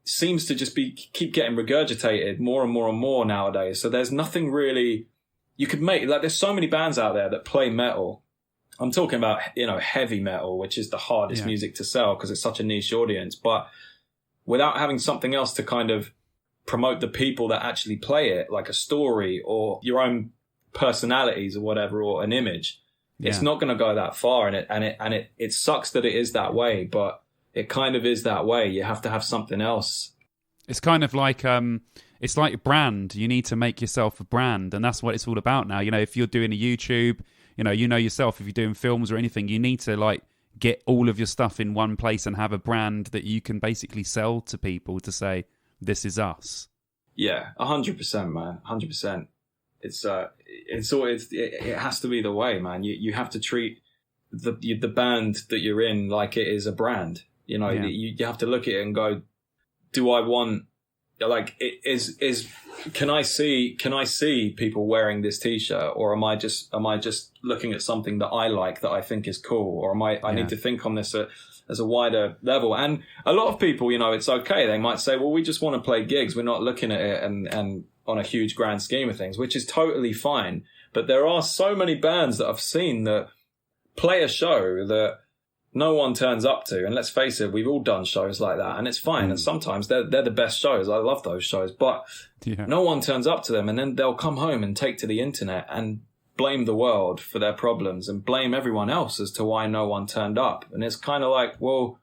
seems to just keep getting regurgitated more and more and more nowadays. So there's nothing really you could make. Like, there's so many bands out there that play metal. I'm talking about, you know, heavy metal, which is the hardest music to sell because it's such a niche audience. But without having something else to kind of promote the people that actually play it, like a story or your own personalities or whatever, or an image, it's not going to go that far. And it sucks that it is that way, but it kind of is that way. You have to have something else. It's kind of like, it's like a brand. You need to make yourself a brand. And that's what it's all about now. You know, if you're doing a YouTube, you know yourself, if you're doing films or anything, you need to like get all of your stuff in one place and have a brand that you can basically sell to people to say, this is us. Yeah, 100%, man. 100%. It has to be the way, man. You have to treat the band that you're in like it is a brand. You know, you have to look at it and go, do I want, like, can I see people wearing this t-shirt, or am I just looking at something that I like, that I think is cool, or I need to think on this as a wider level? And a lot of people, you know, it's okay. They might say, well, we just want to play gigs. We're not looking at it and on a huge grand scheme of things, which is totally fine. But there are so many bands that I've seen that play a show that no one turns up to. And let's face it, we've all done shows like that, and it's fine. And sometimes they're the best shows. I love those shows, but no one turns up to them, and then they'll come home and take to the internet and blame the world for their problems and blame everyone else as to why no one turned up. And it's kind of like, well,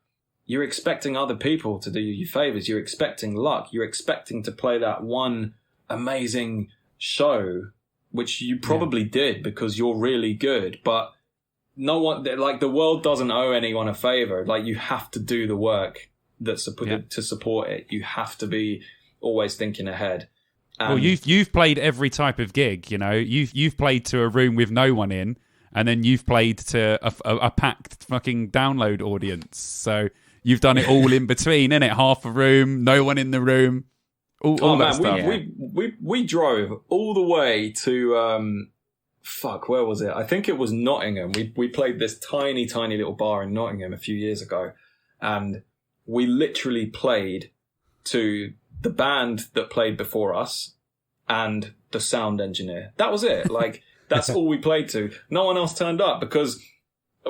you're expecting other people to do you favors. You're expecting luck. You're expecting to play that one amazing show, which you probably did because you're really good, but no one, like, the world doesn't owe anyone a favor. Like, you have to do the work to support it. You have to be always thinking ahead. Well, you've played every type of gig. You know, you've played to a room with no one in, and then you've played to a packed fucking download audience. So you've done it all in between, innit? Half a room, no one in the room, all that stuff. We drove all the way to where was it? I think it was Nottingham. We played this tiny little bar in Nottingham a few years ago, and we literally played to the band that played before us and the sound engineer. That was it. Like, that's all we played to. No one else turned up because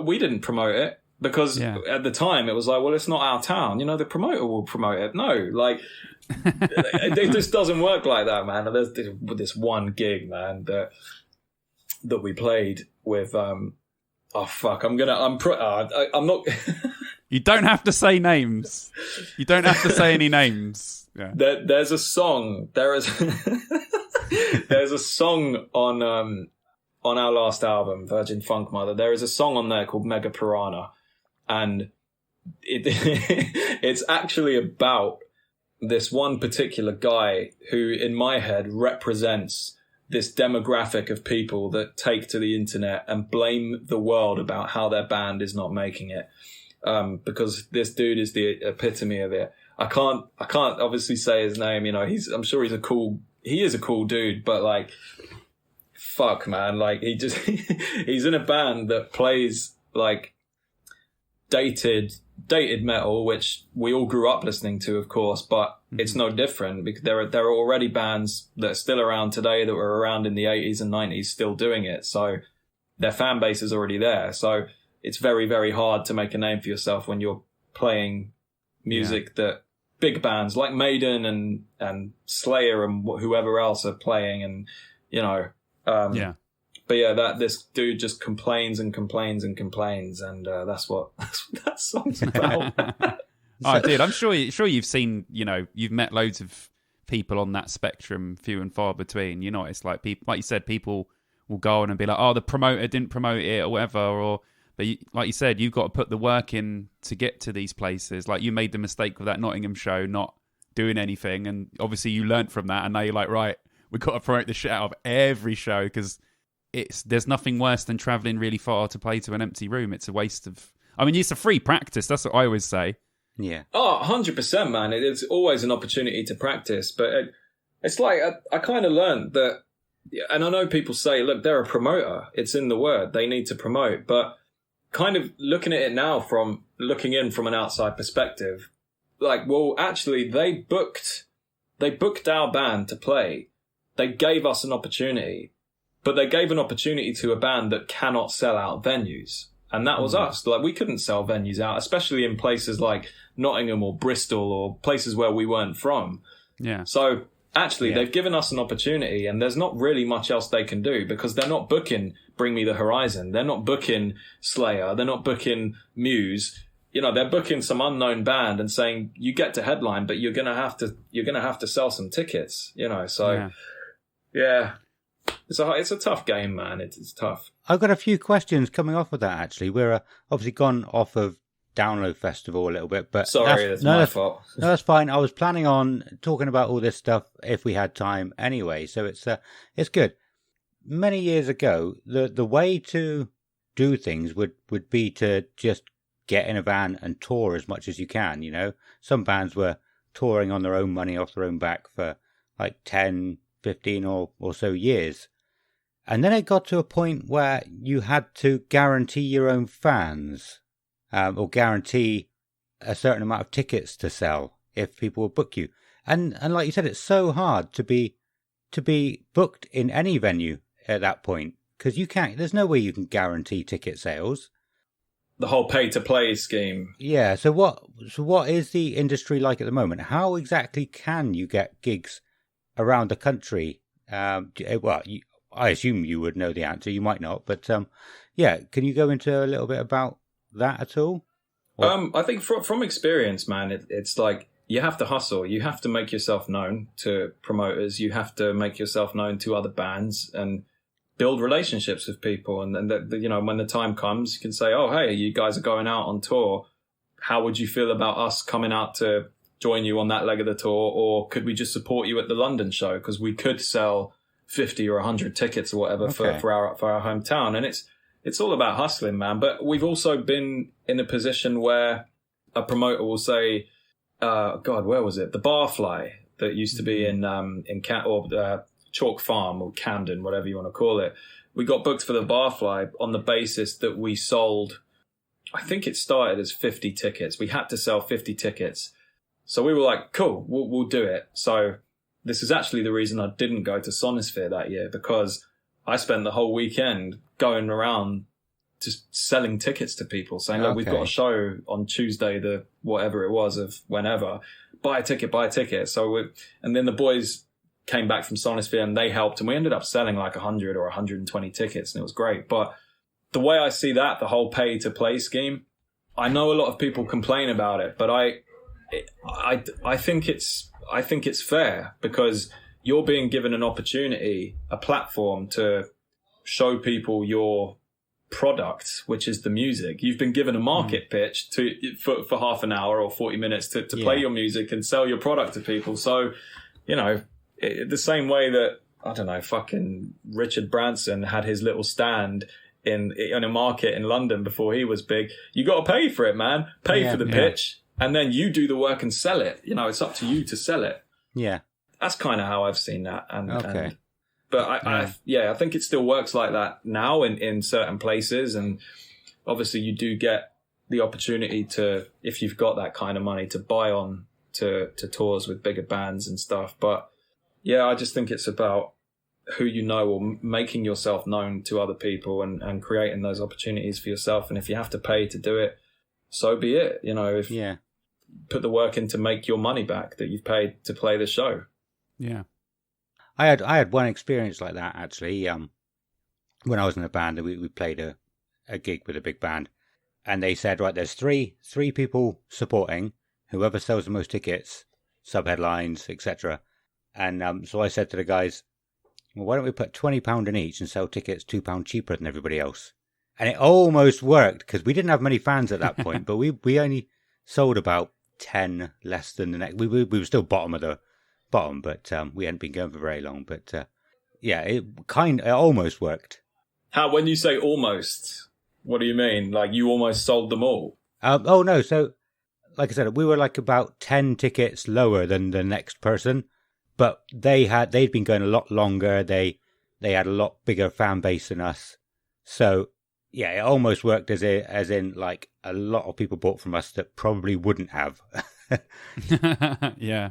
we didn't promote it, because at the time it was like, well, it's not our town. You know, the promoter will promote it. No, like, it just doesn't work like that, man. There's this one gig, man, that we played with, I'm not. You don't have to say names. You don't have to say any names. Yeah. There's a song. There's a song on our last album, Virgin Funk Mother. There is a song on there called Mega Piranha, and it's actually about this one particular guy who, in my head, represents this demographic of people that take to the internet and blame the world about how their band is not making it. Because this dude is the epitome of it. I can't obviously say his name, you know, I'm sure he is a cool dude, but like, fuck, man, like, he's in a band that plays like dated metal, which we all grew up listening to, of course, but it's no different, because there are already bands that are still around today that were around in the 80s and 90s still doing it. So their fan base is already there. So it's very, very hard to make a name for yourself when you're playing music that big bands like Maiden and Slayer and whoever else are playing, and But yeah, that this dude just complains and complains and complains, and that's what that song's about. Oh, dude, I'm sure you've seen, you've met loads of people on that spectrum, few and far between. It's like people, like you said, people will go on and be like, oh, the promoter didn't promote it or whatever, but like you said, you've got to put the work in to get to these places. Like you made the mistake with that Nottingham show, not doing anything, and obviously you learnt from that, and now you're like, right, we've got to promote the shit out of every show, because there's nothing worse than travelling really far to play to an empty room. It's a waste of... I mean, it's a free practice. That's what I always say. Yeah. Oh, 100%, man. It's always an opportunity to practice. But it's like, I kind of learned that, and I know people say, look, they're a promoter. It's in the word. They need to promote. But kind of looking at it now from looking in from an outside perspective, like, well, actually, they booked our band to play. They gave us an opportunity. But they gave an opportunity to a band that cannot sell out venues. And that was us. Like, we couldn't sell venues out, especially in places like Nottingham or Bristol or places where we weren't from. Yeah. So actually, they've given us an opportunity, and there's not really much else they can do, because they're not booking Bring Me the Horizon. They're not booking Slayer. They're not booking Muse. They're booking some unknown band and saying, you get to headline, but you're going to have to sell some tickets, So yeah. It's a tough game, man. It's tough. I've got a few questions coming off of that, actually. We're obviously gone off of Download Festival a little bit, but sorry, that's my fault. No, that's fine. I was planning on talking about all this stuff if we had time anyway, so it's good. Many years ago, the way to do things would be to just get in a van and tour as much as you can. Some bands were touring on their own money, off their own back, for like 10, 15 or so years. And then it got to a point where you had to guarantee your own fans, or guarantee a certain amount of tickets to sell if people would book you. And like you said, it's so hard to be booked in any venue at that point, because there's no way you can guarantee ticket sales. The whole pay-to-play scheme. Yeah. So what is the industry like at the moment? How exactly can you get gigs around the country? I assume you would know the answer. You might not, but can you go into a little bit about that at all? I think from experience, man, it's like you have to hustle. You have to make yourself known to promoters. You have to make yourself known to other bands and build relationships with people. And then, when the time comes, you can say, oh, hey, you guys are going out on tour. How would you feel about us coming out to join you on that leg of the tour? Or could we just support you at the London show? Because we could sell 50 or 100 tickets or whatever for our hometown. And it's all about hustling, man. But we've also been in a position where a promoter will say, where was it? The Barfly that used to be in Chalk Farm or Camden, whatever you want to call it. We got booked for the Barfly on the basis that we sold, I think it started as 50 tickets. We had to sell 50 tickets. So we were like, cool, we'll do it. So this is actually the reason I didn't go to Sonosphere that year, because I spent the whole weekend going around just selling tickets to people, saying, look, we've got a show on Tuesday, the whatever it was of whenever, buy a ticket. So and then the boys came back from Sonosphere and they helped, and we ended up selling like 100 or 120 tickets, and it was great. But the way I see that, the whole pay to play scheme, I know a lot of people complain about it, but I think it's fair, because you're being given an opportunity, a platform to show people your product, which is the music. You've been given a market pitch for half an hour or 40 minutes to play your music and sell your product to people. So, the same way that, I don't know, fucking Richard Branson had his little stand in a market in London before he was big. You got to pay for it, man. Pay for the pitch. And then you do the work and sell it. It's up to you to sell it. Yeah. That's kind of how I've seen that. I think it still works like that now in certain places. And obviously you do get the opportunity to, if you've got that kind of money, to buy on to tours with bigger bands and stuff. But yeah, I just think it's about who you know, or making yourself known to other people and creating those opportunities for yourself. And if you have to pay to do it, so be it. You know, if put the work in to make your money back that you've paid to play the show. Yeah. I had one experience like that, actually. When I was in a band, we played a gig with a big band, and they said, right, there's three people supporting, whoever sells the most tickets, sub-headlines, etc. And so I said to the guys, well, why don't we put £20 in each and sell tickets £2 cheaper than everybody else? And it almost worked, because we didn't have many fans at that point, but we only sold about 10 less than the next. We were still bottom of the bottom, but we hadn't been going for very long. But it almost worked. How, when you say almost, what do you mean? Like you almost sold them all? Oh no, so like I said, we were like about 10 tickets lower than the next person, but they'd been going a lot longer. They had a lot bigger fan base than us. So yeah, it almost worked as in like a lot of people bought from us that probably wouldn't have. Yeah.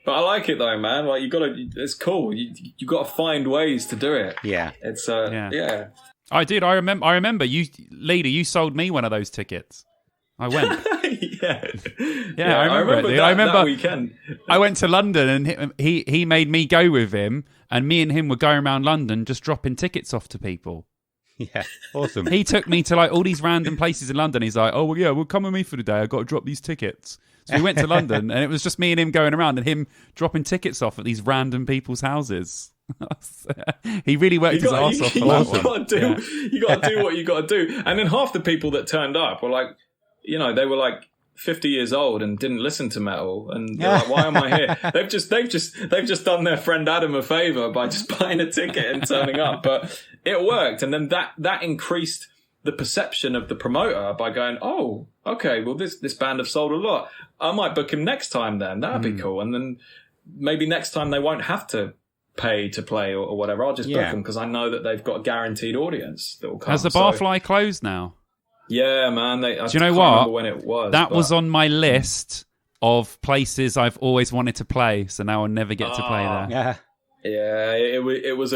But I like it though, man. Like it's cool. You got to find ways to do it. Yeah. It's yeah. I did. I remember you, Leader. You sold me one of those tickets. I went. Yeah. I remember it. That weekend. I went to London and he made me go with him, and me and him were going around London just dropping tickets off to people. Yeah, awesome. He took me to like all these random places in London. He's like, oh, well, yeah, well, come with me for the day. I got to drop these tickets. So we went to London, and it was just me and him going around and him dropping tickets off at these random people's houses. He really worked his arse off for that one. You got to do what you got to do. And then half the people that turned up were like, you know, they were like 50 years old and didn't listen to metal, and they're like, why am I here? They've just done their friend Adam a favor by just buying a ticket and turning up. But it worked, and then that increased the perception of the promoter by going, oh, okay, well this band have sold a lot. I might book him next time then. That'd be cool. And then maybe next time they won't have to pay to play or whatever. I'll just book them because I know that they've got a guaranteed audience that will come. Has the Barfly closed now? Yeah, man. Do you know what? Remember when it was. That was on my list of places I've always wanted to play, so now I'll never get to play there. Yeah. Yeah, it was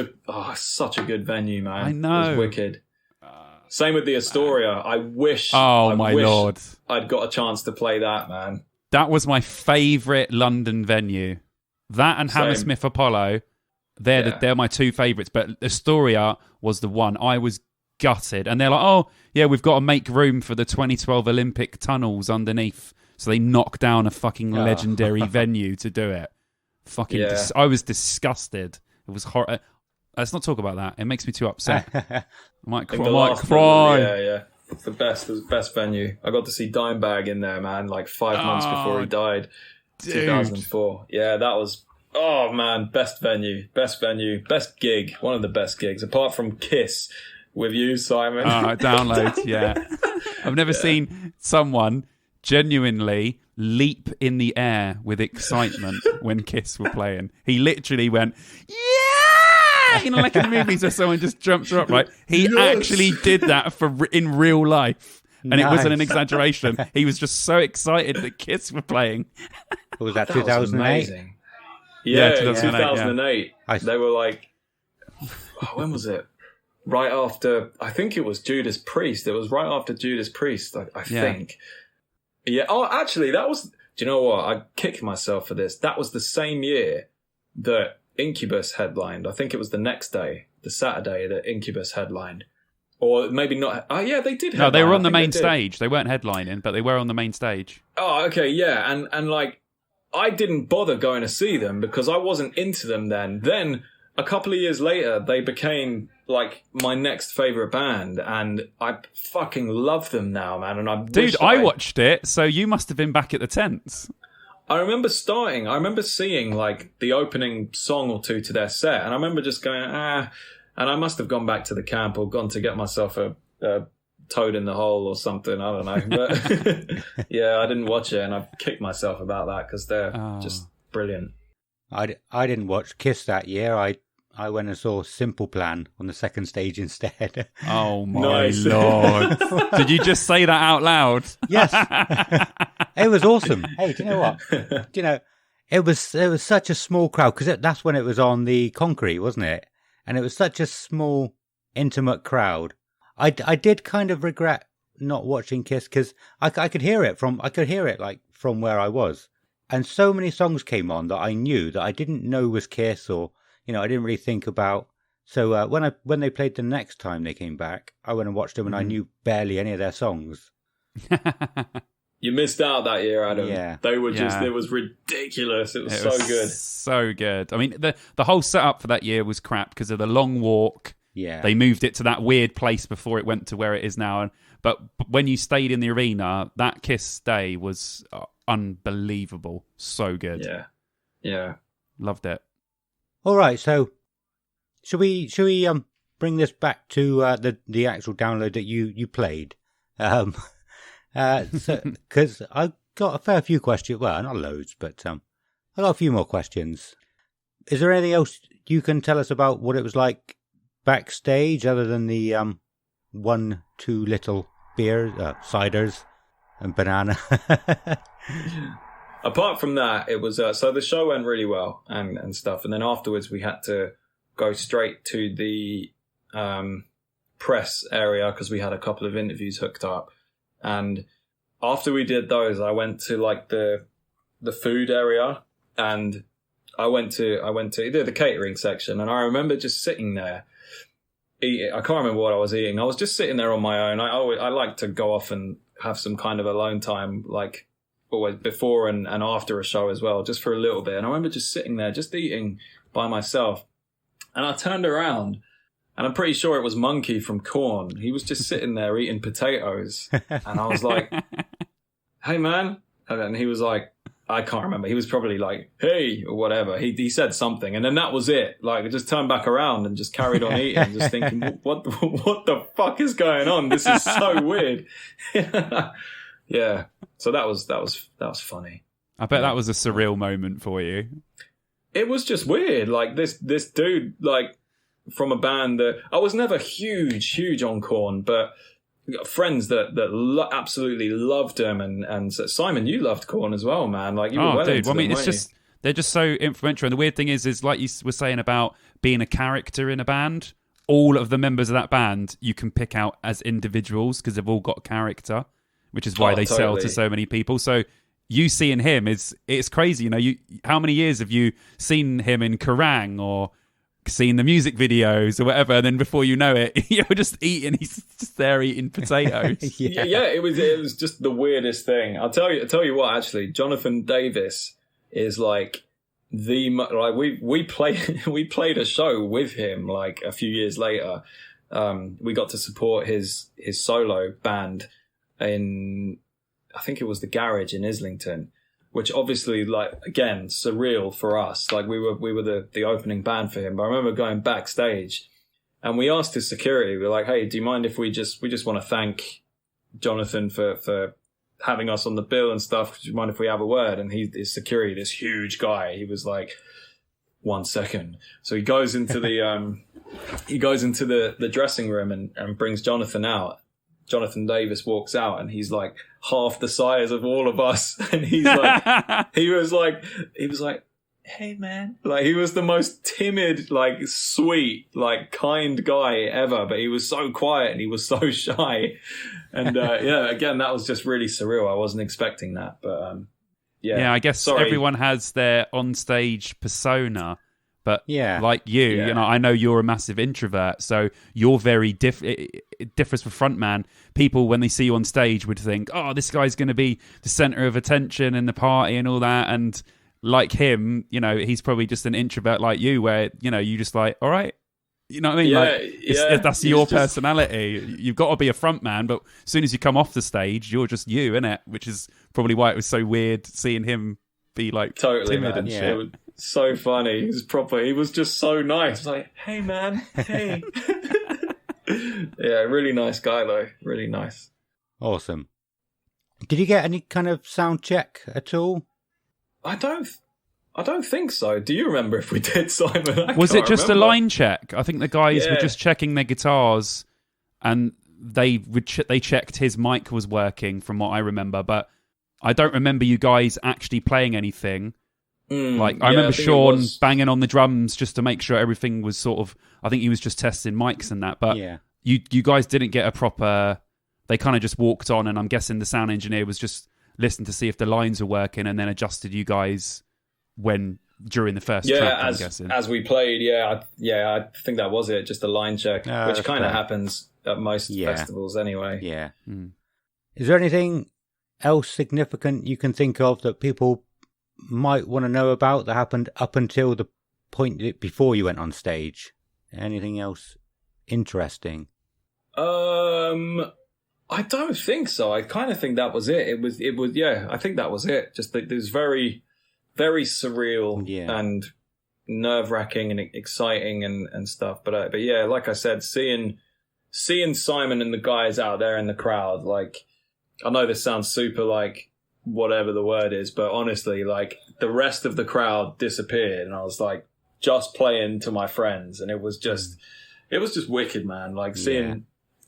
such a good venue, man. I know. It was wicked. Same with the Astoria. I wish Lord, I'd got a chance to play that, man. That was my favourite London venue. That and Hammersmith Apollo, they're my two favourites. But Astoria was the one. I was gutted. And they're like, oh, yeah, we've got to make room for the 2012 Olympic tunnels underneath. So they knocked down a fucking legendary venue to do it. I was disgusted. It was horrible. Let's not talk about that. It makes me too upset. I might cry. Yeah. It's the best. It was the best venue. I got to see Dimebag in there, man, like 5 months before he died. Dude. 2004. Yeah, that was... Oh, man, best venue. Best gig. One of the best gigs, apart from Kiss with you, Simon. Download, yeah. I've never seen someone genuinely leap in the air with excitement when Kiss were playing. He literally went, yeah! You know, like in the movies where someone just jumps up, right? He actually did that in real life. And it wasn't an exaggeration. He was just so excited that Kiss were playing. What was that, 2008? Yeah, 2008. Yeah. They were like, when was it? Right after, I think it was Judas Priest. It was right after Judas Priest, I think. Yeah. Oh, actually, that was... Do you know what? I kicked myself for this. That was the same year that Incubus headlined. I think it was the next day, the Saturday, that Incubus headlined. Or maybe not. Oh, yeah, they did headline. No, they were on the main stage. They weren't headlining, but they were on the main stage. Oh, okay, yeah. And like, I didn't bother going to see them because I wasn't into them then. Then, a couple of years later, they became like my next favourite band, and I fucking love them now, man. And I watched it, so you must have been back at the tents. I remember seeing like the opening song or two to their set, and I remember just going, and I must have gone back to the camp or gone to get myself a toad in the hole or something. I don't know. But yeah, I didn't watch it, and I kicked myself about that because they're just brilliant. I didn't watch Kiss that year. I went and saw Simple Plan on the second stage instead. Oh my Lord. Did you just say that out loud? Yes. It was awesome. Hey, do you know what? Do you know, it was such a small crowd because that's when it was on the concrete, wasn't it? And it was such a small, intimate crowd. I did kind of regret not watching Kiss because I could hear it from like from where I was, and so many songs came on that I knew that I didn't know was Kiss, or I didn't really think about. So when they played the next time they came back, I went and watched them, and I knew barely any of their songs. You missed out that year, Adam. Yeah. They were just, it was ridiculous. It was so good. So good. I mean, the whole setup for that year was crap because of the long walk. Yeah. They moved it to that weird place before it went to where it is now. But when you stayed in the arena, that Kiss day was unbelievable. So good. Yeah. Yeah. Loved it. All right. So should we bring this back to the actual download that you played? Because I got a fair few questions. Well, not loads, but I got a few more questions. Is there anything else you can tell us about what it was like backstage, other than the 1-2 little beers, ciders, and banana? Apart from that, it was so the show went really well and stuff, and then afterwards we had to go straight to the press area because we had a couple of interviews hooked up. And after we did those, I went to like the food area, and I went to the catering section, and I remember just sitting there eating. I can't remember what I was eating. I was just sitting there on my own. I like to go off and have some kind of alone time, like always before and after a show as well, just for a little bit. And I remember just sitting there, just eating by myself. And I turned around, and I'm pretty sure it was Monkey from Korn. He was just sitting there eating potatoes. And I was like, hey, man. And he was like, I can't remember. He was probably like, hey, or whatever. He said something. And then that was it. Like, I just turned back around and just carried on eating, just thinking, what the fuck is going on? This is so weird. Yeah. So that was funny. I bet that was a surreal moment for you. It was just weird. Like this dude, like, from a band that I was never huge on Korn, but got friends that absolutely loved him, and so Simon, you loved Korn as well, man. Like you were well into them, it's just they're just so influential. And the weird thing is like you were saying about being a character in a band. All of the members of that band you can pick out as individuals because they've all got character, which is why they sell to so many people. So you seeing him it's crazy. How many years have you seen him in Kerrang or seen the music videos or whatever, and then before you know it, you're just eating. He's just there eating potatoes. yeah, it was just the weirdest thing. I'll tell you what. Actually, Jonathan Davis is like we played a show with him like a few years later. We got to support his solo band in, I think it was the Garage in Islington. Which obviously, like, again, surreal for us. Like, we were the opening band for him. But I remember going backstage, and we asked his security, we were like, hey, do you mind if we just want to thank Jonathan for having us on the bill and stuff? Do you mind if we have a word? And his security, this huge guy, he was like, 1 second. So he goes into the the dressing room and brings Jonathan out. Jonathan Davis walks out, and he's like half the size of all of us. And he's like, he was like, hey man, like he was the most timid, like sweet, like kind guy ever. But he was so quiet and he was so shy. And again, that was just really surreal. I wasn't expecting that, but I guess everyone has their onstage persona. But like you, I know you're a massive introvert, so you're very it differs for frontman. People, when they see you on stage, would think, oh, this guy's going to be the center of attention and the party and all that. And like him, he's probably just an introvert like you, where, you just like, all right. You know what I mean? That's your personality. You've got to be a frontman, but as soon as you come off the stage, you're just you, innit? Which is probably why it was so weird seeing him be like totally timid and shit. It was so funny. He was proper. He was just so nice. Like, hey man, hey. Yeah, really nice guy though. Really nice. Awesome. Did you get any kind of sound check at all? I don't think so. Do you remember if we did, Simon? Was it just a line check? I think the guys were just checking their guitars, and they checked his mic was working, from what I remember. But I don't remember you guys actually playing anything. I remember Sean banging on the drums just to make sure everything was sort of. I think he was just testing mics and that. But you guys didn't get a proper they kind of just walked on, and I'm guessing the sound engineer was just listening to see if the lines were working and then adjusted you guys during the first track, I'm guessing. As we played, I think that was it, just a line check, which kind of happens at most festivals anyway. Yeah. Is there anything else significant you can think of that people might want to know about that happened up until the point before you went on stage? Anything else interesting? I don't think so. I kind of think that was it. It was. I think that was it. Just that it was very, very surreal and nerve-wracking and exciting and stuff. But yeah, like I said, seeing Simon and the guys out there in the crowd, like, I know this sounds super like whatever the word is, but honestly, like, the rest of the crowd disappeared, and I was like just playing to my friends, and it was just wicked, man. Like, seeing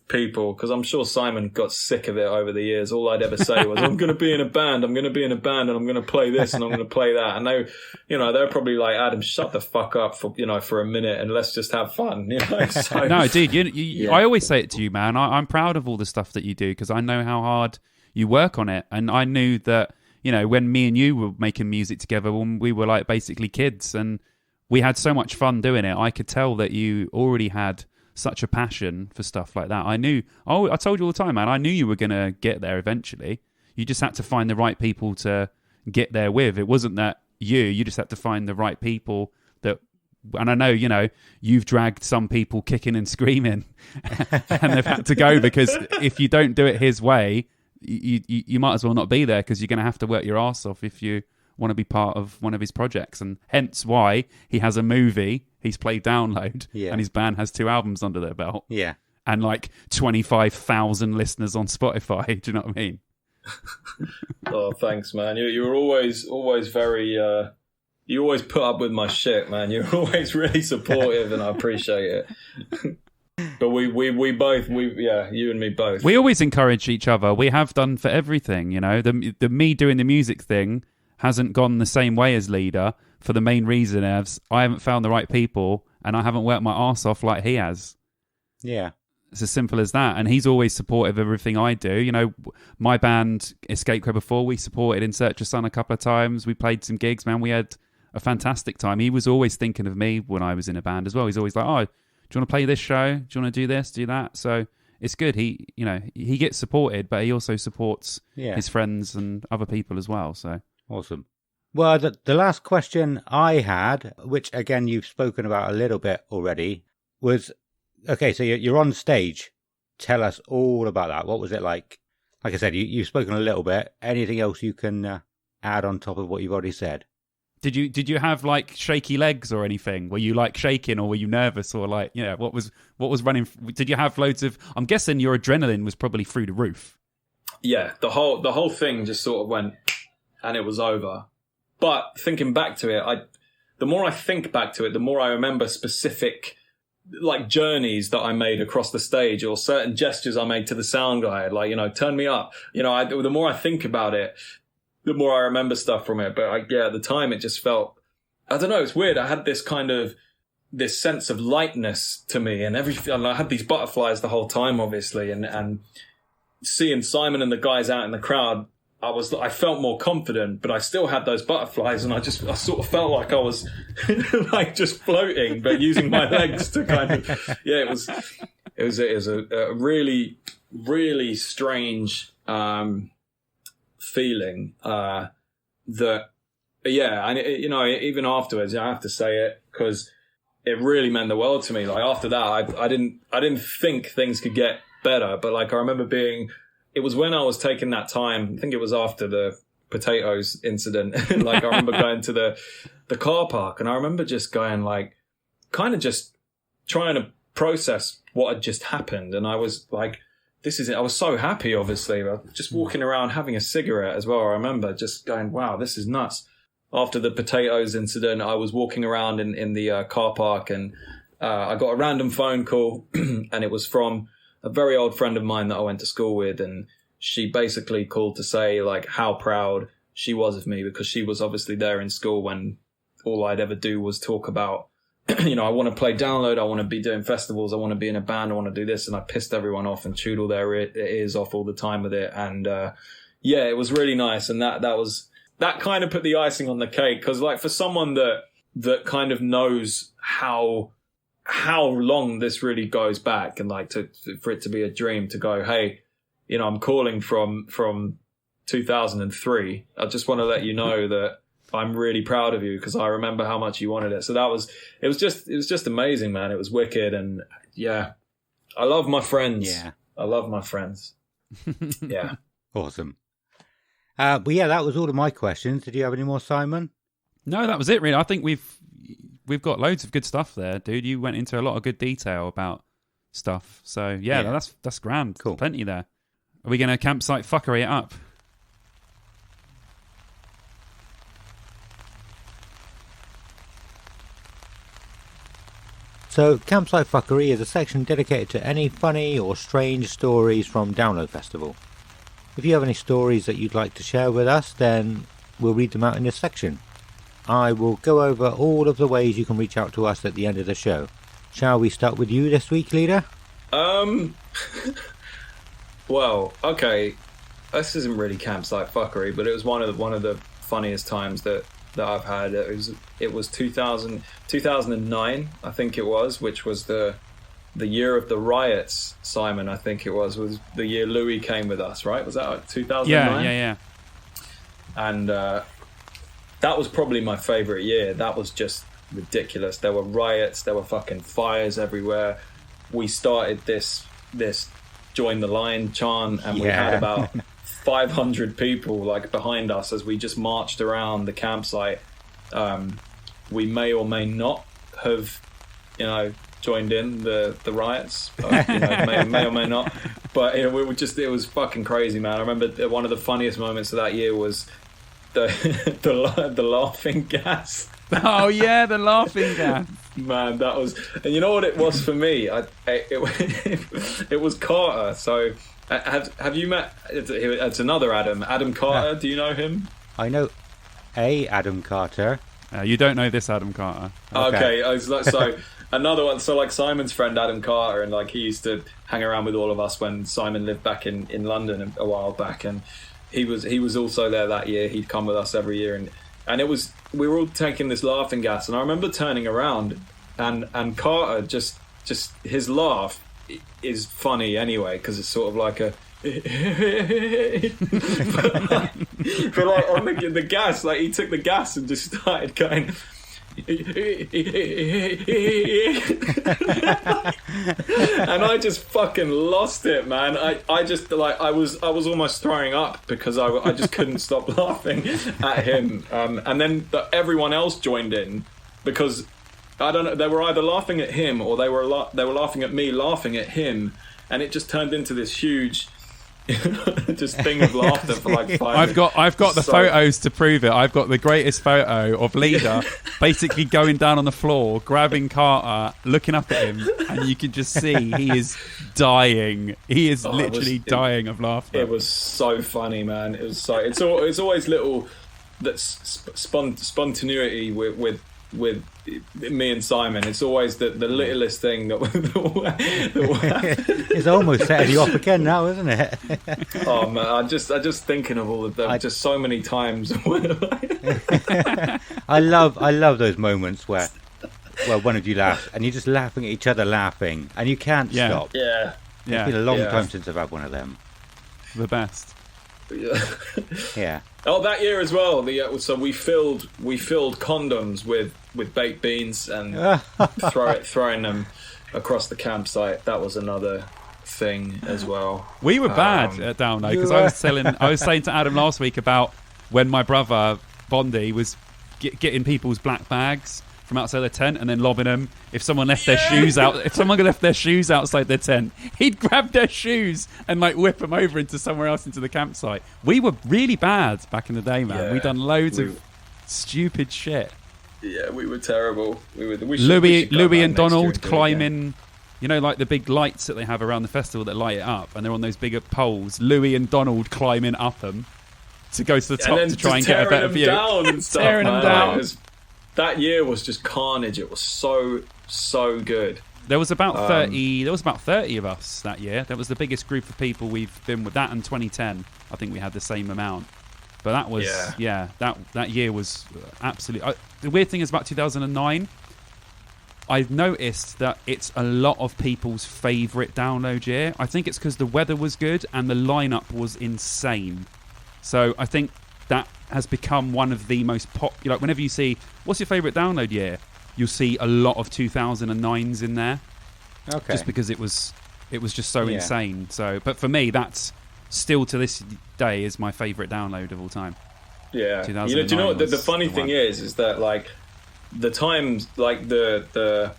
people, because I'm sure Simon got sick of it over the years. All I'd ever say was, I'm going to be in a band, and I'm going to play this, and I'm going to play that. And they're probably like, Adam, shut the fuck up for a minute, and let's just have fun. So, no, dude, I always say it to you, man. I'm proud of all the stuff that you do, because I know how hard you work on it. And I knew that, when me and you were making music together, when we were like basically kids, and we had so much fun doing it, I could tell that you already had such a passion for stuff like that. I told you all the time, man, I knew you were going to get there eventually. You just had to find the right people to get there with. It wasn't that you just had to find the right people and I know, you've dragged some people kicking and screaming and they've had to go, because if you don't do it his way, you might as well not be there, because you're going to have to work your ass off if you want to be part of one of his projects. And hence why he has a movie, he's played Download, and his band has 2 albums under their belt. Yeah. And like 25,000 listeners on Spotify. Do you know what I mean? Oh, thanks, man. You were always very... you always put up with my shit, man. You're always really supportive, and I appreciate it. But we both, you and me both. We always encourage each other. We have done for everything, The me doing the music thing hasn't gone the same way as Leader, for the main reason as I haven't found the right people, and I haven't worked my arse off like he has. Yeah. It's as simple as that. And he's always supportive of everything I do. My band, Escape Crowd, before, we supported In Search of Sun a couple of times. We played some gigs, man. We had a fantastic time. He was always thinking of me when I was in a band as well. He's always like, oh, do you want to play this show? Do you want to do this, do that? So it's good. He gets supported, but he also supports his friends and other people as well. So awesome. Well, the last question I had, which again you've spoken about a little bit already, was, okay, so you're on stage. Tell us all about that. What was it like? Like I said, you've spoken a little bit. Anything else you can add on top of what you've already said? Did you have like shaky legs or anything? Were you like shaking, or were you nervous, or like, what was running? Did you have loads of? I'm guessing your adrenaline was probably through the roof. Yeah, the whole thing just sort of went, and it was over. But thinking back to it, the more I think back to it, the more I remember specific like journeys that I made across the stage, or certain gestures I made to the sound guy, like, turn me up. The more I think about it, the more I remember stuff from it. But at the time it just felt, I don't know, it's weird. I had this kind of, this sense of lightness to me, and I had these butterflies the whole time, obviously, and seeing Simon and the guys out in the crowd, I felt more confident, but I still had those butterflies, and I sort of felt like I was like just floating, but using my legs to kind of, it was a really, really strange, feeling, that, and even afterwards, I have to say it, because it really meant the world to me. Like, after that, I didn't think things could get better, but like, I remember it was when I was taking that time, I think it was after the potatoes incident. Like, I remember going to the car park, and I remember just going, like, kind of just trying to process what had just happened. And I was like, this is it. I was so happy, obviously. Just walking around having a cigarette as well. I remember just going, wow, this is nuts. After the potatoes incident, I was walking around in the car park, and I got a random phone call, and it was from a very old friend of mine that I went to school with, and she basically called to say like how proud she was of me, because she was obviously there in school when all I'd ever do was talk about I want to play Download. I want to be doing festivals. I want to be in a band. I want to do this. And I pissed everyone off and chewed all their ears off all the time with it. And, it was really nice. And that kind of put the icing on the cake. Cause like for someone that kind of knows how long this really goes back, and like for it to be a dream to go, hey, I'm calling from 2003. I just want to let you know that I'm really proud of you because I remember how much you wanted it. So it was just amazing, man. It was wicked. And yeah, I love my friends. Yeah. I love my friends. Yeah. Awesome. But yeah, that was all of my questions. Did you have any more, Simon? No, that was it, really. I think we've got loads of good stuff there, dude. You went into a lot of good detail about stuff. So yeah. That's grand. Cool. Plenty there. Are we going to campsite fuckery it up? So, Campsite Fuckery is a section dedicated to any funny or strange stories from Download Festival. If you have any stories that you'd like to share with us, then we'll read them out in this section. I will go over all of the ways you can reach out to us at the end of the show. Shall we start with you this week, leader? Well, okay. This isn't really campsite fuckery, but it was one of the funniest times that I've had. It was 2009, I think it was, which was the year of the riots. Simon, I think it was the year Louis came with us, right? Was that like 2009? Yeah. And that was probably my favorite year. That was just ridiculous. There were riots, there were fucking fires everywhere. We started this join the line chant, and we had about 500 people like behind us as we just marched around the campsite. We may or may not have, joined in the riots. May or may not. But it was fucking crazy, man. I remember one of the funniest moments of that year was the laughing gas. Oh yeah, the laughing gas. Man, that was, and you know what it was for me? It was Carter. So have you met? It's another Adam Carter. Do you know him? I know Adam Carter. You don't know this Adam Carter. Okay. So another one. So like Simon's friend Adam Carter, and like he used to hang around with all of us when Simon lived back in London a while back, and he was also there that year. He'd come with us every year, and we were all taking this laughing gas, and I remember turning around, and Carter just his laugh is funny anyway, because it's sort of like a but like on the gas, like he took the gas and just started going and I just fucking lost it, man. I just like I was almost throwing up because I just couldn't stop laughing at him. And then everyone else joined in because I don't know, they were either laughing at him or they were laughing at me laughing at him, and it just turned into this huge just thing of laughter for like 5 minutes. I've got the photos to prove it. I've got the greatest photo of Leader basically going down on the floor, grabbing Carter, looking up at him, and you can just see he is dying. He is literally dying of laughter. It was so funny, man. It was so. It's always little that spontaneity with me and Simon. It's always the littlest thing that it's almost setting you off again now, isn't it? Oh man, I just thinking of all of them just so many times. I love those moments where one of you laughs and you're just laughing at each other laughing and you can't stop. Yeah. It's been a long time since I've had one of them. The best. Yeah. Oh, that year as well. So we filled condoms with baked beans and throwing them across the campsite. That was another thing as well. We were bad at Download because I was saying to Adam last week about when my brother Bondi was getting people's black bags from outside their tent and then lobbing them. If someone left their shoes out, if someone left their shoes outside their tent, he'd grab their shoes and like whip them over into somewhere else into the campsite. We were really bad back in the day, man. Yeah, we'd done loads of stupid shit. Yeah, we were terrible. Louis and Donald climbing, like the big lights that they have around the festival that light it up, and they're on those bigger poles. Louis and Donald climbing up them to go to the top to try and get a better view. Tearing them down and stuff, tearing them down. that year was just carnage. It was so good. There was about 30. There was about 30 of us that year. That was the biggest group of people we've been with. That and 2010, I think we had the same amount. But that was that year was absolutely. The weird thing is about 2009. I've noticed that it's a lot of people's favourite download year. I think it's because the weather was good and the lineup was insane. So I think that has become one of the most popular. Like, whenever you see what's your favourite download year, you'll see a lot of 2009s in there. Okay. Just because it was just so insane. So, but for me, that's still to this day is my favourite download of all time. Yeah. Do you know what the funny thing is that like the times like the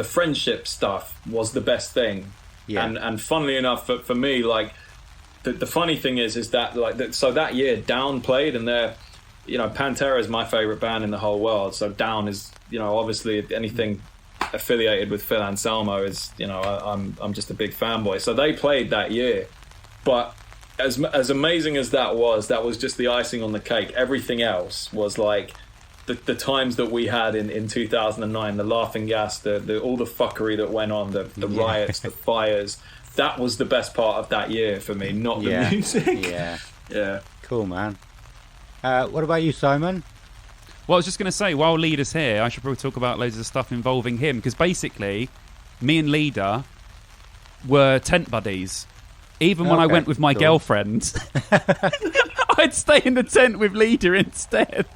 friendship stuff was the best thing. Yeah. And funnily enough for me, like the funny thing is that like so that year Down played, and they're, you know, Pantera is my favourite band in the whole world. So Down is, you know, obviously anything affiliated with Phil Anselmo is, you know, I'm just a big fanboy. So they played that year, but as amazing as that was just the icing on the cake. Everything else was like the times that we had in 2009, the laughing gas, the all the fuckery that went on, the riots, the fires. That was the best part of that year for me, not the music. Yeah. Cool, man. What about you, Simon? Well, I was just going to say, while Leader's here, I should probably talk about loads of stuff involving him, because basically, me and Leader were tent buddies. Even when I went with my girlfriend, I'd stay in the tent with Leader instead.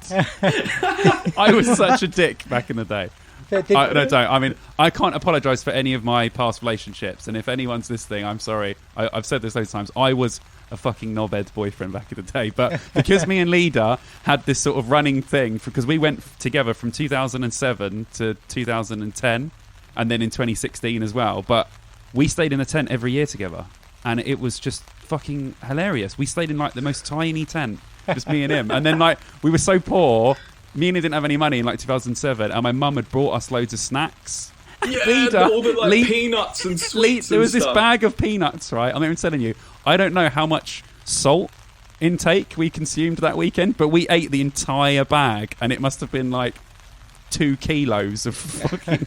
I was such a dick back in the day. I mean, I can't apologise for any of my past relationships, and if anyone's listening, I'm sorry. I've said this loads of times. I was a fucking knobhead boyfriend back in the day, but because me and Leader had this sort of running thing, because we went together from 2007 to 2010, and then in 2016 as well, but we stayed in a tent every year together, and it was just fucking hilarious. We stayed in like the most tiny tent, just me and him, and then like we were so poor, me and him didn't have any money in like 2007, and my mum had brought us loads of snacks. Yeah, Leader, all the like peanuts and sweets. There was this bag of peanuts, right? I'm even telling you, I don't know how much salt intake we consumed that weekend, but we ate the entire bag, and it must have been like 2 kilos of fucking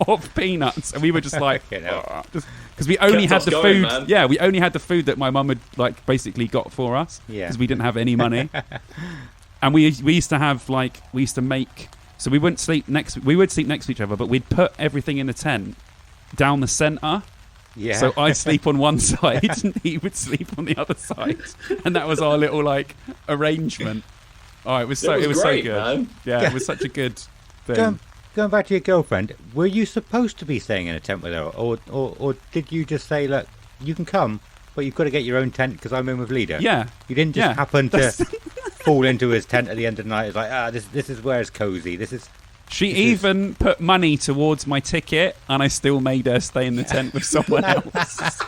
of peanuts, and we were just like, because we only had the food. Man. Yeah, we only had the food that my mum had like basically got for us, because we didn't have any money. And we used to have like we used to make. So we wouldn't sleep next. We would sleep next to each other, but we'd put everything in the tent down the centre. Yeah. So I'd sleep on one side, and he would sleep on the other side, and that was our little like arrangement. Oh, it was so good. Man. Yeah, it was such a good thing. Going back to your girlfriend, were you supposed to be staying in a tent with her, or did you just say, look, you can come, but you've got to get your own tent because I'm in with Leader? Yeah. You didn't just happen to fall into his tent at the end of the night. It's like, this is where it's cozy. She even put money towards my ticket, and I still made her stay in the tent with someone else.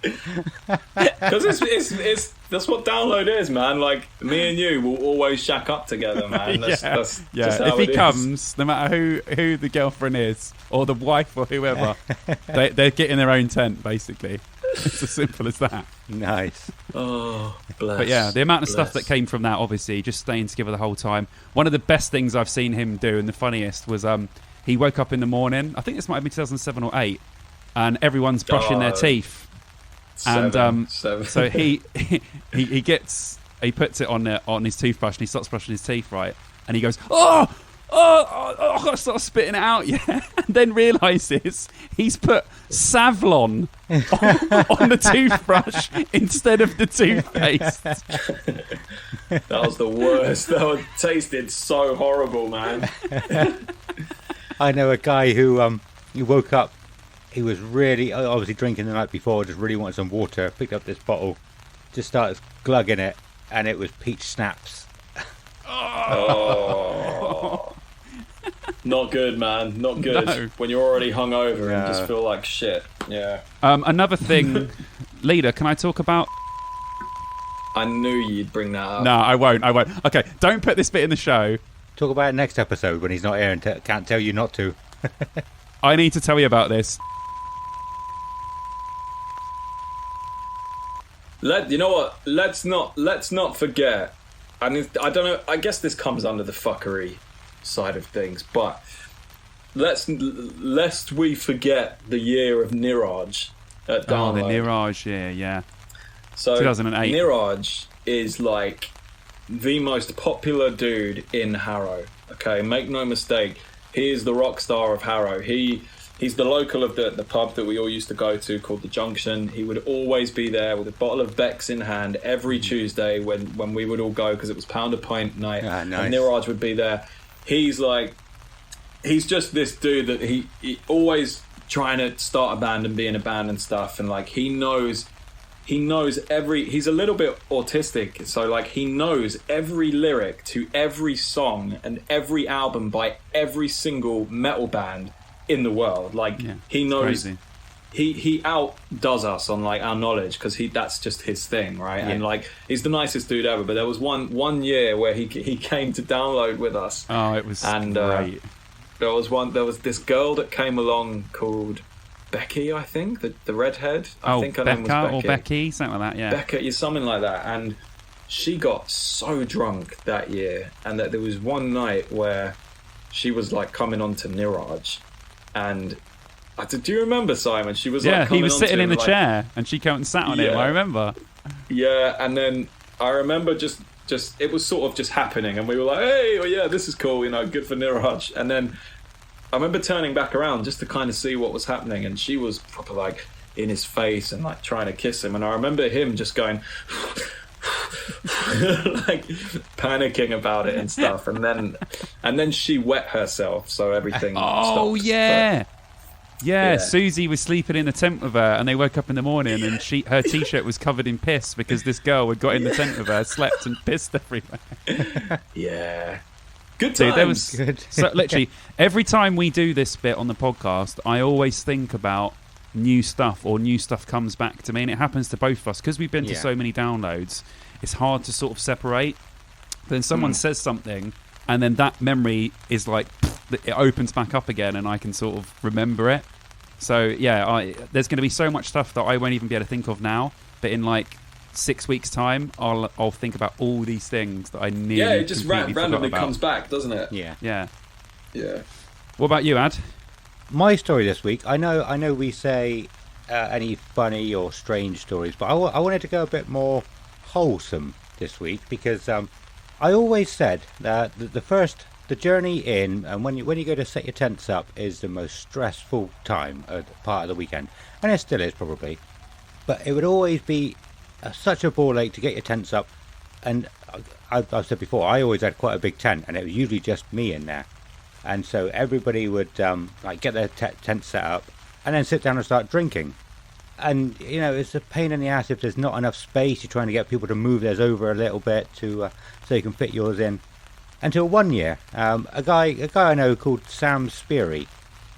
Because that's what download is, man. Like, me and you will always shack up together, man. That's just how if he comes, no matter who the girlfriend is, or the wife, or whoever, they're getting their own tent, basically. It's as simple as that. Nice. Oh, bless. But yeah, the amount of stuff that came from that, obviously, just staying together the whole time. One of the best things I've seen him do, and the funniest, was he woke up in the morning, I think this might have been 2007 or 8, and everyone's brushing their teeth. Seven. So he puts it on his toothbrush, and he starts brushing his teeth, right? And he goes, oh, I start spitting it out, yeah. And then realises he's put Savlon on the toothbrush instead of the toothpaste. That was the worst. That tasted so horrible, man. I know a guy who woke up. He was really obviously drinking the night before. Just really wanted some water. Picked up this bottle, just started glugging it, and it was peach schnapps. Oh. Not good, man. Not good. No. When you're already hungover and just feel like shit. Yeah. Another thing, Leader, can I talk about? I knew you'd bring that up. No, I won't. Okay, don't put this bit in the show. Talk about it next episode when he's not here and can't tell you not to. I need to tell you about this. You know what? Let's not forget. I mean, I don't know. I guess this comes under the fuckery. side of things. But lest we forget the year of Niraj at Download. Oh, the Niraj year, yeah. So 2008. Niraj is like the most popular dude in Harrow. Okay, make no mistake, he is the rock star of Harrow. He's the local of the pub that we all used to go to called The Junction. He would always be there with a bottle of Beck's in hand every Tuesday when we would all go because it was pound a pint night. Ah, nice. And Niraj would be there. He's just this dude that he always trying to start a band and be in a band and stuff. And like he knows he's a little bit autistic, so like he knows every lyric to every song and every album by every single metal band in the world. Like he knows crazy. he outdoes us on like our knowledge because that's just his thing, right? And like he's the nicest dude ever. But there was one year where he came to Download with us. Oh, it was and great. There was this girl that came along called Becky, I think, the redhead. I think her name was Becca Becky. or Becky, something like that. Yeah, Becca, something like that. And she got so drunk that year, and that there was one night where she was like coming on to Niraj. And do you remember, Simon? She was like he was on sitting to in the like, chair and she came and sat on him. I remember. Yeah, and then I remember just it was sort of just happening, and we were like, hey, oh yeah, this is cool, good for Niraj. And then I remember turning back around just to kind of see what was happening, and she was proper like in his face and like trying to kiss him, and I remember him just going like panicking about it and stuff, and then she wet herself, so everything stopped. Yeah, Susie was sleeping in the tent with her, and they woke up in the morning, and her t-shirt was covered in piss because this girl had got in the tent with her, slept and pissed everywhere. Yeah, good times. Dude, there was good. So literally every time we do this bit on the podcast, I always think about new stuff, or new stuff comes back to me, and it happens to both of us because we've been to so many downloads. It's hard to sort of separate. Then someone says something, and then that memory is like it opens back up again, and I can sort of remember it. So yeah, there's going to be so much stuff that I won't even be able to think of now, but in like 6 weeks' time, I'll think about all these things that I nearly it just completely randomly forgot about. comes back, doesn't it? Yeah. Yeah. What about you, Ad? My story this week, I know we say any funny or strange stories, but I wanted to go a bit more wholesome this week because I always said that the journey in, and when you go to set your tents up, is the most stressful time part of the weekend, and it still is probably, but it would always be such a ball ache to get your tents up. And I've said before, I always had quite a big tent, and it was usually just me in there, and so everybody would like get their tent set up and then sit down and start drinking. And it's a pain in the ass if there's not enough space. You're trying to get people to move theirs over a little bit so you can fit yours in. Until one year, a guy I know called Sam Speary,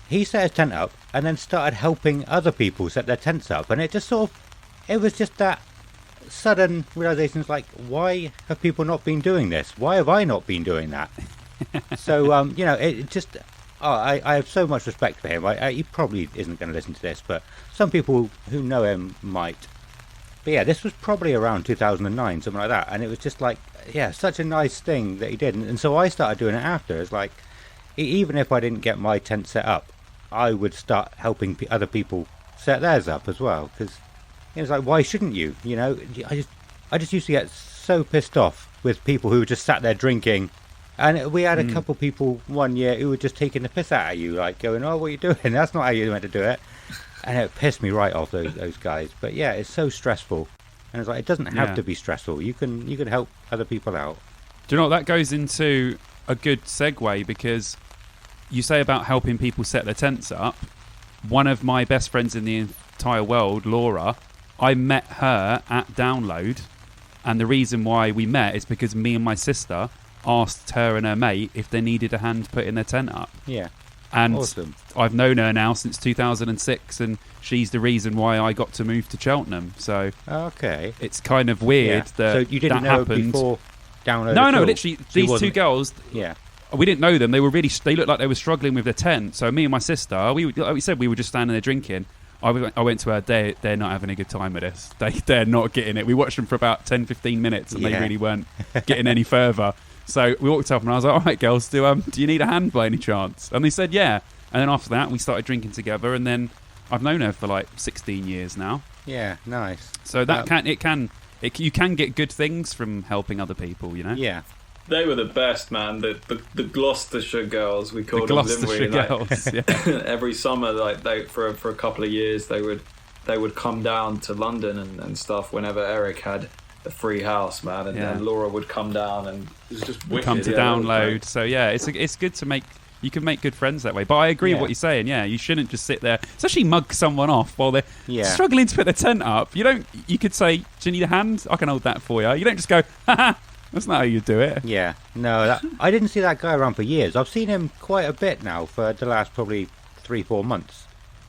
he set his tent up and then started helping other people set their tents up, and it was just that sudden realization, like, why have people not been doing this? Why have I not been doing that? So it just I have so much respect for him. He probably isn't going to listen to this, but some people who know him might. But yeah, this was probably around 2009, something like that, and it was just like, such a nice thing that he did. And so I started doing it after. It's like, even if I didn't get my tent set up, I would start helping other people set theirs up as well, because it was like, why shouldn't you? I just used to get so pissed off with people who just sat there drinking. And we had a couple people one year who were just taking the piss out of you, like going, "Oh, what are you doing? That's not how you meant to do it." And it pissed me right off, those guys. But yeah, it's so stressful. And it's like, it doesn't have to be stressful. You can help other people out. Do you know what? That goes into a good segue, because you say about helping people set their tents up. One of my best friends in the entire world, Laura, I met her at Download, and the reason why we met is because me and my sister asked her and her mate if they needed a hand putting their tent up. Yeah. And awesome. I've known her now since 2006, and she's the reason why I got to move to Cheltenham. So okay, it's kind of weird that so you didn't know happened before Download. No, literally, these two girls. Yeah. We didn't know them. They looked like they were struggling with their tent. So me and my sister, like we said, we were just standing there drinking. I went to her. They're not having a good time with this. They're not getting it. We watched them for about 10-15 minutes, and they really weren't getting any further. So we walked up and I was like, all right, girls, do you need a hand by any chance? And they said, yeah. And then after that, we started drinking together. And then I've known her for like 16 years now. Yeah, nice. So that you can get good things from helping other people, you know? Yeah. They were the best, man. The Gloucestershire girls, we called them, didn't we? Girls, yeah. Every summer, like they for a couple of years, they would come down to London and stuff whenever Eric had a free house, man, and Laura would come down, and it was just wicked. Come to download. So yeah, it's good to make. You can make good friends that way. But I agree with what you're saying. Yeah, you shouldn't just sit there, especially mug someone off while they're struggling to put the tent up. You could say, "Do you need a hand? I can hold that for you." You don't just go, "Ha." That's not how you do it. Yeah, no, I didn't see that guy around for years. I've seen him quite a bit now for the last probably 3-4 months.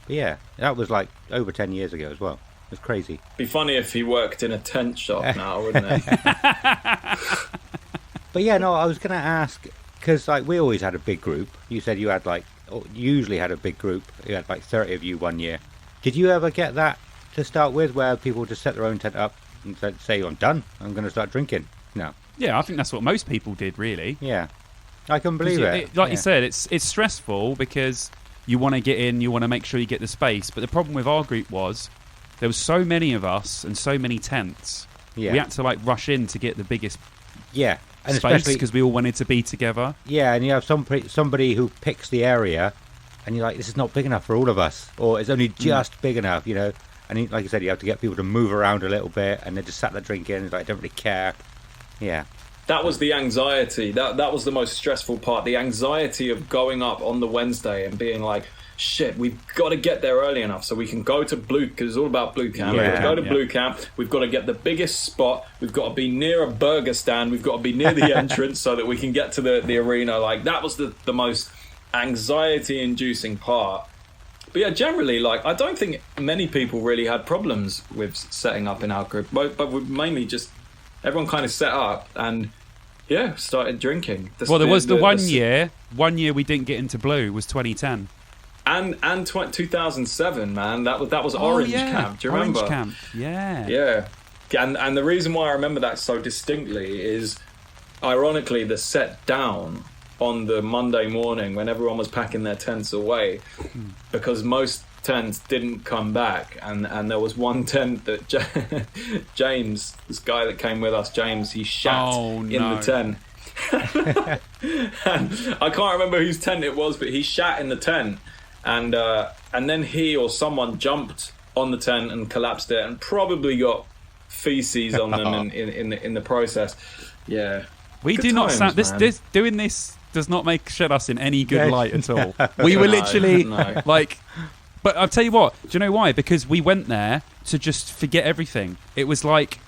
But yeah, that was like over 10 years ago as well. It was crazy. Be funny if he worked in a tent shop now, wouldn't it? But yeah, no, I was going to ask, because like we always had a big group. You said you had usually had a big group. You had like 30 of you one year. Did you ever get that to start with, where people just set their own tent up and say, I'm done, I'm going to start drinking? No. Yeah, I think that's what most people did, really. Yeah, I can believe it. Like you said, it's stressful because you want to get in, you want to make sure you get the space. But the problem with our group was there was so many of us and so many tents. Yeah. We had to like rush in to get the biggest and space because we all wanted to be together. Yeah, and you have somebody who picks the area, and you're like, this is not big enough for all of us, or it's only just big enough, you know. And like I said, you have to get people to move around a little bit, and they just sat there drinking, and like, I don't really care. Yeah. That was the anxiety. That was the most stressful part. The anxiety of going up on the Wednesday and being like, shit, we've got to get there early enough so we can go to Blue, because it's all about Blue Camp. We've got to go to Blue Camp. We've got to get the biggest spot. We've got to be near a burger stand. We've got to be near the entrance so that we can get to the arena. Like, that was the most anxiety-inducing part. But yeah, generally, like, I don't think many people really had problems with setting up in our group, but we mainly just... Everyone kind of set up and, started drinking. Well, there was the one year we didn't get into Blue was 2010. And 2007, man. That was Orange Camp. Do you remember? Orange Camp, yeah. Yeah. And the reason why I remember that so distinctly is, ironically, the set down on the Monday morning when everyone was packing their tents away, because most tents didn't come back, and there was one tent that James, this guy that came with us, James, he shat in the tent. And I can't remember whose tent it was, but he shat in the tent, and then he or someone jumped on the tent and collapsed it, and probably got feces on them in the process. Yeah, we do not sound this doing this does not shed us in any good light at all. We were literally like. But I'll tell you what, do you know why? Because we went there to just forget everything. It was like,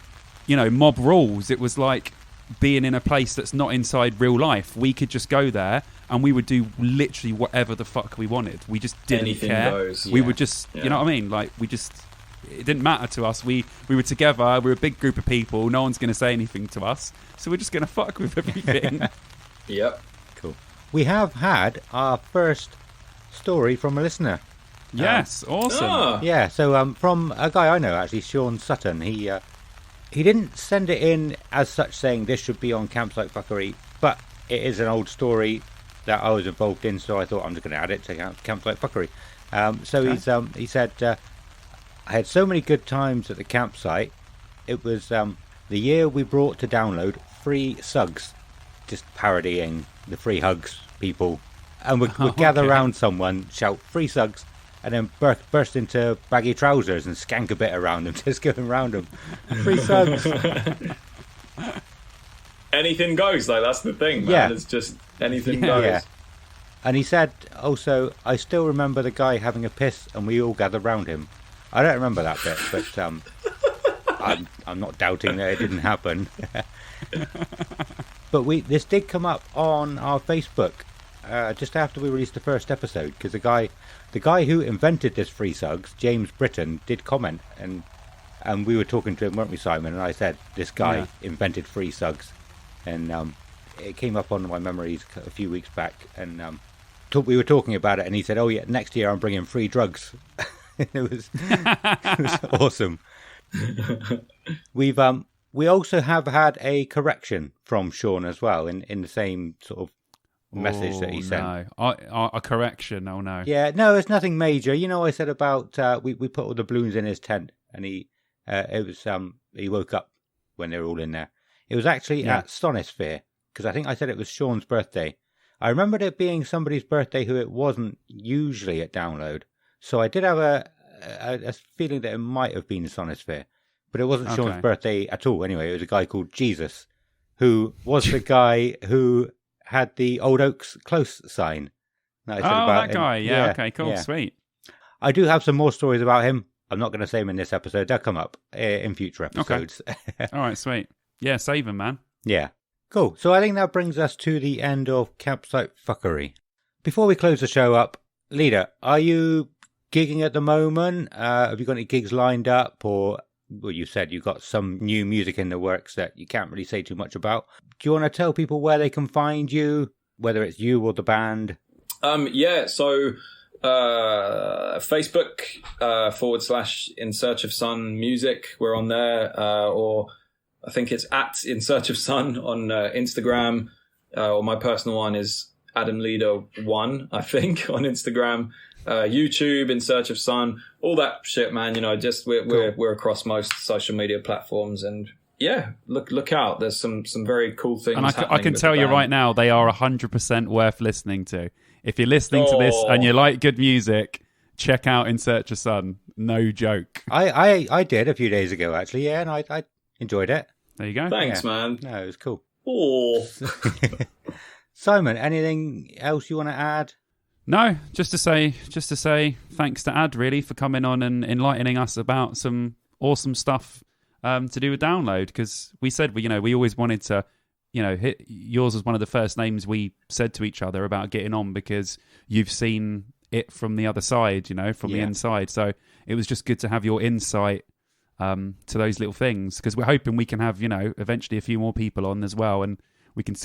mob rules. It was like being in a place that's not inside real life. We could just go there and we would do literally whatever the fuck we wanted. We just didn't Anything care. Goes. We would just, you know what I mean? Like, it didn't matter to us. We were together. We were a big group of people. No one's going to say anything to us. So we're just going to fuck with everything. Yep. Cool. We have had our first story from a listener. Yes, awesome. Yeah, so from a guy I know, actually, Sean Sutton. He didn't send it in as such saying this should be on Campsite Fuckery, but it is an old story that I was involved in, so I thought I'm just going to add it to Campsite Fuckery. He said, I had so many good times at the campsite. It was the year we brought to download free sugs, just parodying the free hugs people. And we'd gather around someone, shout free sugs, and then burst into baggy trousers and skank a bit around them, just going around them. Free sugs. Anything goes, though. That's the thing, man. Yeah. It's just anything goes. Yeah. And he said, also, I still remember the guy having a piss and we all gathered around him. I don't remember that bit, but I'm not doubting that it didn't happen. But this did come up on our Facebook just after we released the first episode, because the guy who invented this free sugs, James Britton, did comment, and we were talking to him, weren't we, Simon? And I said, this guy invented free sugs, and it came up on my memories a few weeks back, and we were talking about it, and he said, oh yeah, next year I'm bringing free drugs. it was awesome. We've We also have had a correction from Sean as well in the same sort of message that he sent. No, a correction. Oh no. Yeah, no, it's nothing major. You know, I said about we put all the balloons in his tent, and he woke up when they were all in there. It was actually at Sonisphere, because I think I said it was Sean's birthday. I remembered it being somebody's birthday who it wasn't usually at Download, so I did have a feeling that it might have been Sonisphere, but it wasn't Sean's birthday at all. Anyway, it was a guy called Jesus, who was the guy who had the Old Oaks Close sign. That guy. Yeah, okay, cool, yeah. Sweet. I do have some more stories about him. I'm not going to say them in this episode. They'll come up in future episodes. Okay. All right, sweet. Yeah, save them, man. Yeah. Cool. So I think that brings us to the end of Campsite Fuckery. Before we close the show up, Leader, are you gigging at the moment? Have you got any gigs lined up? Or, well, you said you've got some new music in the works that you can't really say too much about. Do you want to tell people where they can find you, whether it's you or the band? So Facebook / In Search of Sun Music. We're on there. Or I think it's at In Search of Sun on Instagram. Or my personal one is AdamLeader1, I think, on Instagram. YouTube, In Search of Sun, all that shit, man. You know, just we're across most social media platforms, and yeah, look out. There's some very cool things. And I can tell you right now, they are 100% worth listening to. If you're listening to this and you like good music, check out In Search of Sun. No joke. I did a few days ago, actually, yeah, and I enjoyed it. There you go. Thanks, man. No, it was cool. Oh, Simon, anything else you want to add? No, just to say thanks to Ad, really, for coming on and enlightening us about some awesome stuff to do with Download, because we said we always wanted to hit yours was one of the first names we said to each other about getting on, because you've seen it from the other side, from the inside. So it was just good to have your insight to those little things, because we're hoping we can have eventually a few more people on as well, and we can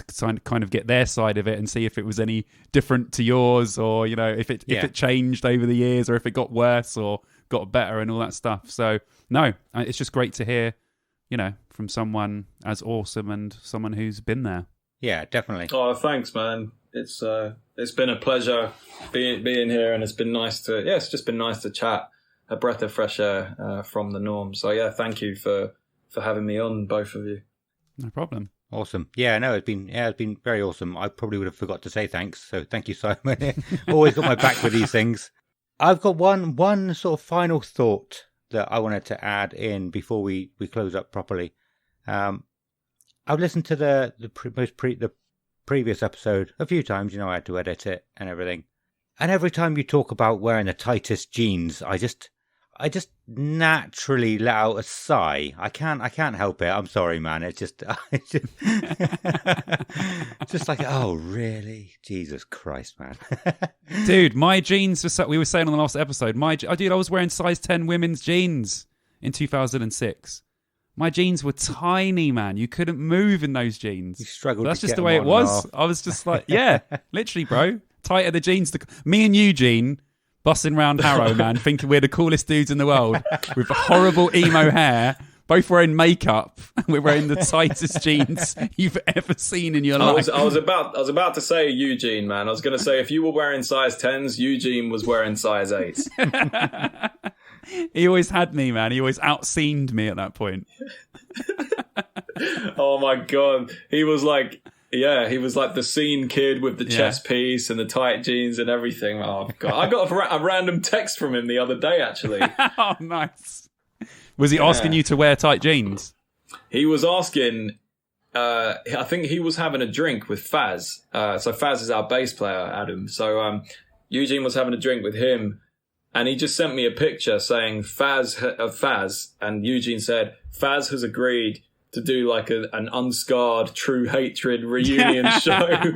kind of get their side of it and see if it was any different to yours, or if it changed over the years, or if it got worse or got better and all that stuff. So no, it's just great to hear from someone as awesome and someone who's been there. Yeah, definitely. Oh, thanks, man. It's been a pleasure being here, and it's been nice to it's just been nice to chat, a breath of fresh air from the norm. So yeah, thank you for having me on, both of you. No problem. Awesome. Yeah, no, it's been very awesome. I probably would have forgot to say thanks, so thank you, Simon. Always got my back with these things. I've got one sort of final thought that I wanted to add in before we close up properly. I've listened to the previous episode a few times. I had to edit it and everything. And every time you talk about wearing the tightest jeans, I just naturally let out a sigh. I can't help it. I'm sorry, man. It's just like, oh, really? Jesus Christ, man. Dude, my jeans we were saying on the last episode, I was wearing size 10 women's jeans in 2006. My jeans were tiny, man. You couldn't move in those jeans. You struggled. That's just the way it was. I was just like, yeah, literally, bro. Tighter the jeans. Me and Eugene bussing round Harrow, man, thinking we're the coolest dudes in the world with horrible emo hair, both wearing makeup. We're wearing the tightest jeans you've ever seen in your life. I was about to say Eugene, man. I was going to say if you were wearing size 10s, Eugene was wearing size 8s. He always had me, man. He always outseened me at that point. Oh my God. He was like the scene kid with the chest piece and the tight jeans and everything. Oh God. I got a random text from him the other day, actually. Oh, nice. Was he asking you to wear tight jeans? He was asking, I think he was having a drink with Faz. So Faz is our bass player, Adam. So Eugene was having a drink with him. And he just sent me a picture saying Faz, and Eugene said, Faz has agreed to do like an unscarred True Hatred reunion show.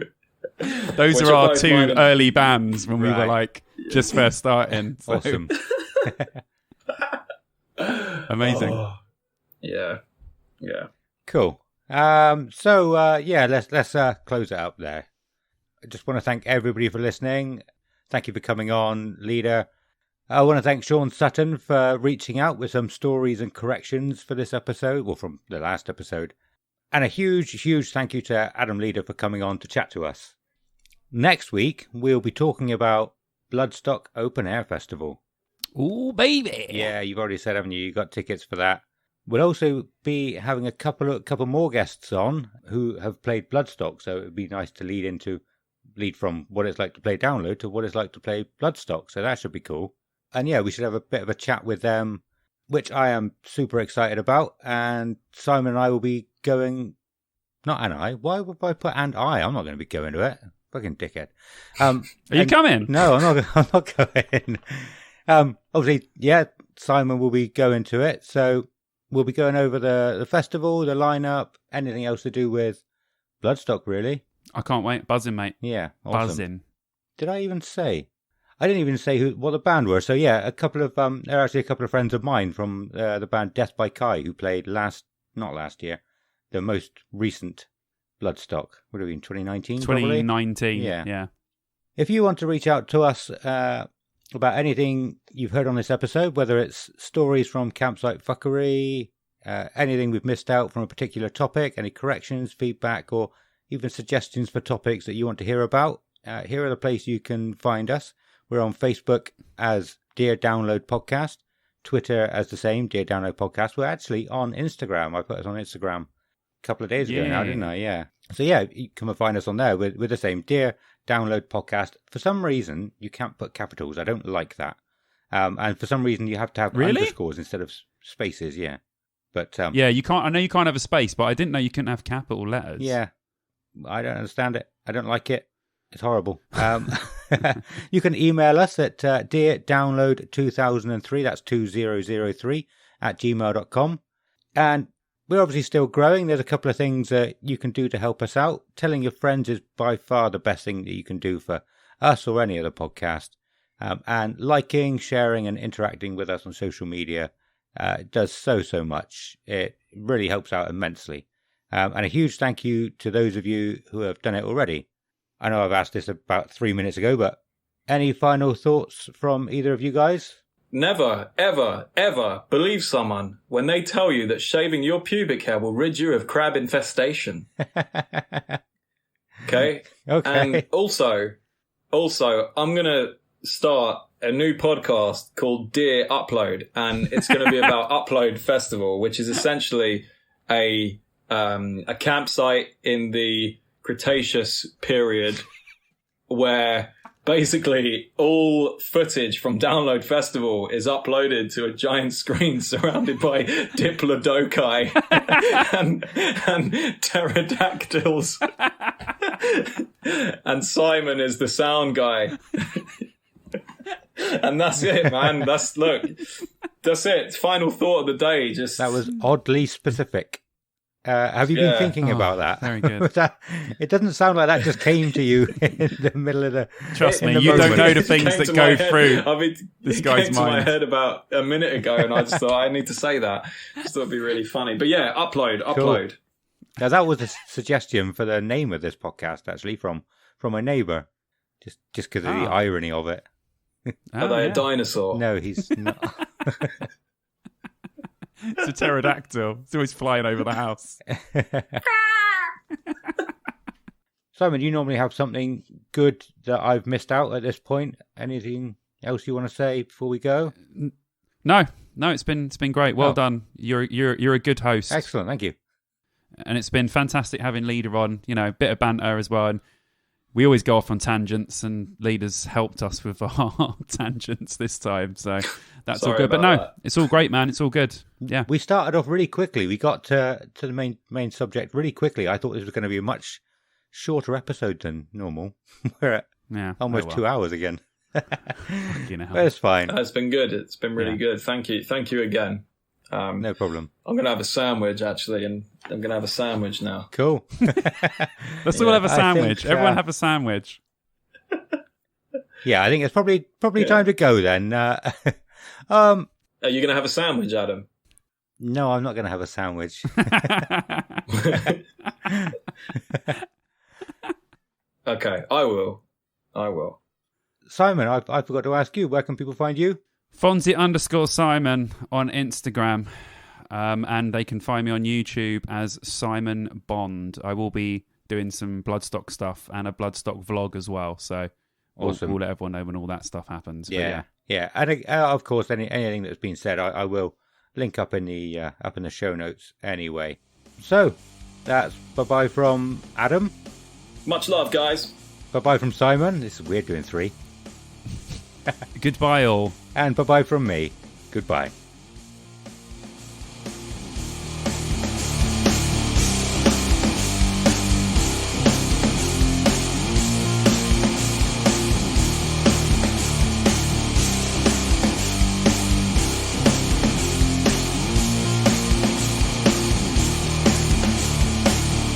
Those are our two early bands when we were like just first starting. So. Awesome. Amazing. Oh, yeah. Cool. Let's close it up there. I just want to thank everybody for listening. Thank you for coming on, Leader. I want to thank Sean Sutton for reaching out with some stories and corrections for this episode, well, from the last episode. And a huge thank you to Adam Leader for coming on to chat to us. Next week, we'll be talking about Bloodstock Open Air Festival. Ooh, baby! Yeah, you've already said, haven't you? You got tickets for that. We'll also be having a couple more guests on who have played Bloodstock, so it would be nice to lead from what it's like to play Download to what it's like to play Bloodstock, so that should be cool. And yeah, we should have a bit of a chat with them, which I am super excited about. And Simon and I will be going... Not and I. Why would I put and I? I'm not going to be going to it. Fucking dickhead. Are you coming? No, I'm not going. Obviously, yeah, Simon will be going to it. So we'll be going over the festival, the lineup, anything else to do with Bloodstock, really. I can't wait. Buzzing, mate. Yeah, awesome. Buzzing. Did I even say? I didn't even say what the band were. So yeah, they're actually a couple of friends of mine from the band Death by Kai, who played not last year, the most recent Bloodstock. Would have been 2019. 2019. Yeah. Yeah. If you want to reach out to us about anything you've heard on this episode, whether it's stories from Campsite Fuckery, anything we've missed out from a particular topic, any corrections, feedback, or even suggestions for topics that you want to hear about, here are the places you can find us. We're on Facebook as Dear Download Podcast, Twitter as the same, Dear Download Podcast. We're actually on Instagram. I put us on Instagram a couple of days ago now, didn't I? Yeah. So yeah, you come and find us on there with the same, Dear Download Podcast. For some reason, you can't put capitals. I don't like that. And for some reason, you have to have underscores instead of spaces, yeah. But yeah, you can't. I know you can't have a space, but I didn't know you couldn't have capital letters. Yeah. I don't understand it. I don't like it. It's horrible. You can email us at deardownload2003, that's 2003, at gmail.com. And we're obviously still growing. There's a couple of things that you can do to help us out. Telling your friends is by far the best thing that you can do for us or any other podcast. And liking, sharing, and interacting with us on social media does so much. It really helps out immensely. And a huge thank you to those of you who have done it already. I know I've asked this about 3 minutes ago, but any final thoughts from either of you guys? Never, ever, ever believe someone when they tell you that shaving your pubic hair will rid you of crab infestation. Okay? And also, I'm going to start a new podcast called Dear Upload, and it's going to be about Upload Festival, which is essentially a campsite in the Cretaceous period where basically all footage from Download Festival is uploaded to a giant screen surrounded by diplodocus and pterodactyls. And Simon is the sound guy. And that's it, man. That's it. Final thought of the day. That was oddly specific. Have you been thinking about that? Very good. It doesn't sound like that just came to you in the middle of the... Trust me, you don't know the things that go through this guy's mind. It came to my head about a minute ago, and I just thought I need to say that. Just thought it'd be really funny. But yeah, upload. Cool. Now, that was a suggestion for the name of this podcast, actually, from a neighbour. Just because of the irony of it. Are they a dinosaur? No, he's not. It's a pterodactyl. It's always flying over the house. Simon, you normally have something good that I've missed out at this point. Anything else you want to say before we go? No, it's been great. Well done. You're a good host. Excellent, thank you. And it's been fantastic having Leader on. You know, a bit of banter as well. And we always go off on tangents, and Leader's helped us with our tangents this time. So that's all good. But no, it's all great, man. It's all good. Yeah. We started off really quickly. We got to the main subject really quickly. I thought this was going to be a much shorter episode than normal. We're at almost 2 hours again. But it's fine. It's been good. It's been really good. Thank you again. No problem. I'm going to have a sandwich, actually, and I'm going to have a sandwich now. Cool. Let's all have a sandwich. Everyone have a sandwich. Yeah, I think it's probably time to go then. Are you going to have a sandwich, Adam? No, I'm not going to have a sandwich. Okay, I will. Simon, I forgot to ask you, where can people find you? Fonzie_Simon on Instagram. And they can find me on YouTube as Simon Bond. I will be doing some Bloodstock stuff and a Bloodstock vlog as well. So awesome. We'll let everyone know when all that stuff happens. Yeah. And of course, anything that's been said, I will link up in the show notes anyway. So that's bye-bye from Adam. Much love, guys. Bye-bye from Simon. This is weird doing 3. Goodbye, all. And bye-bye from me. Goodbye.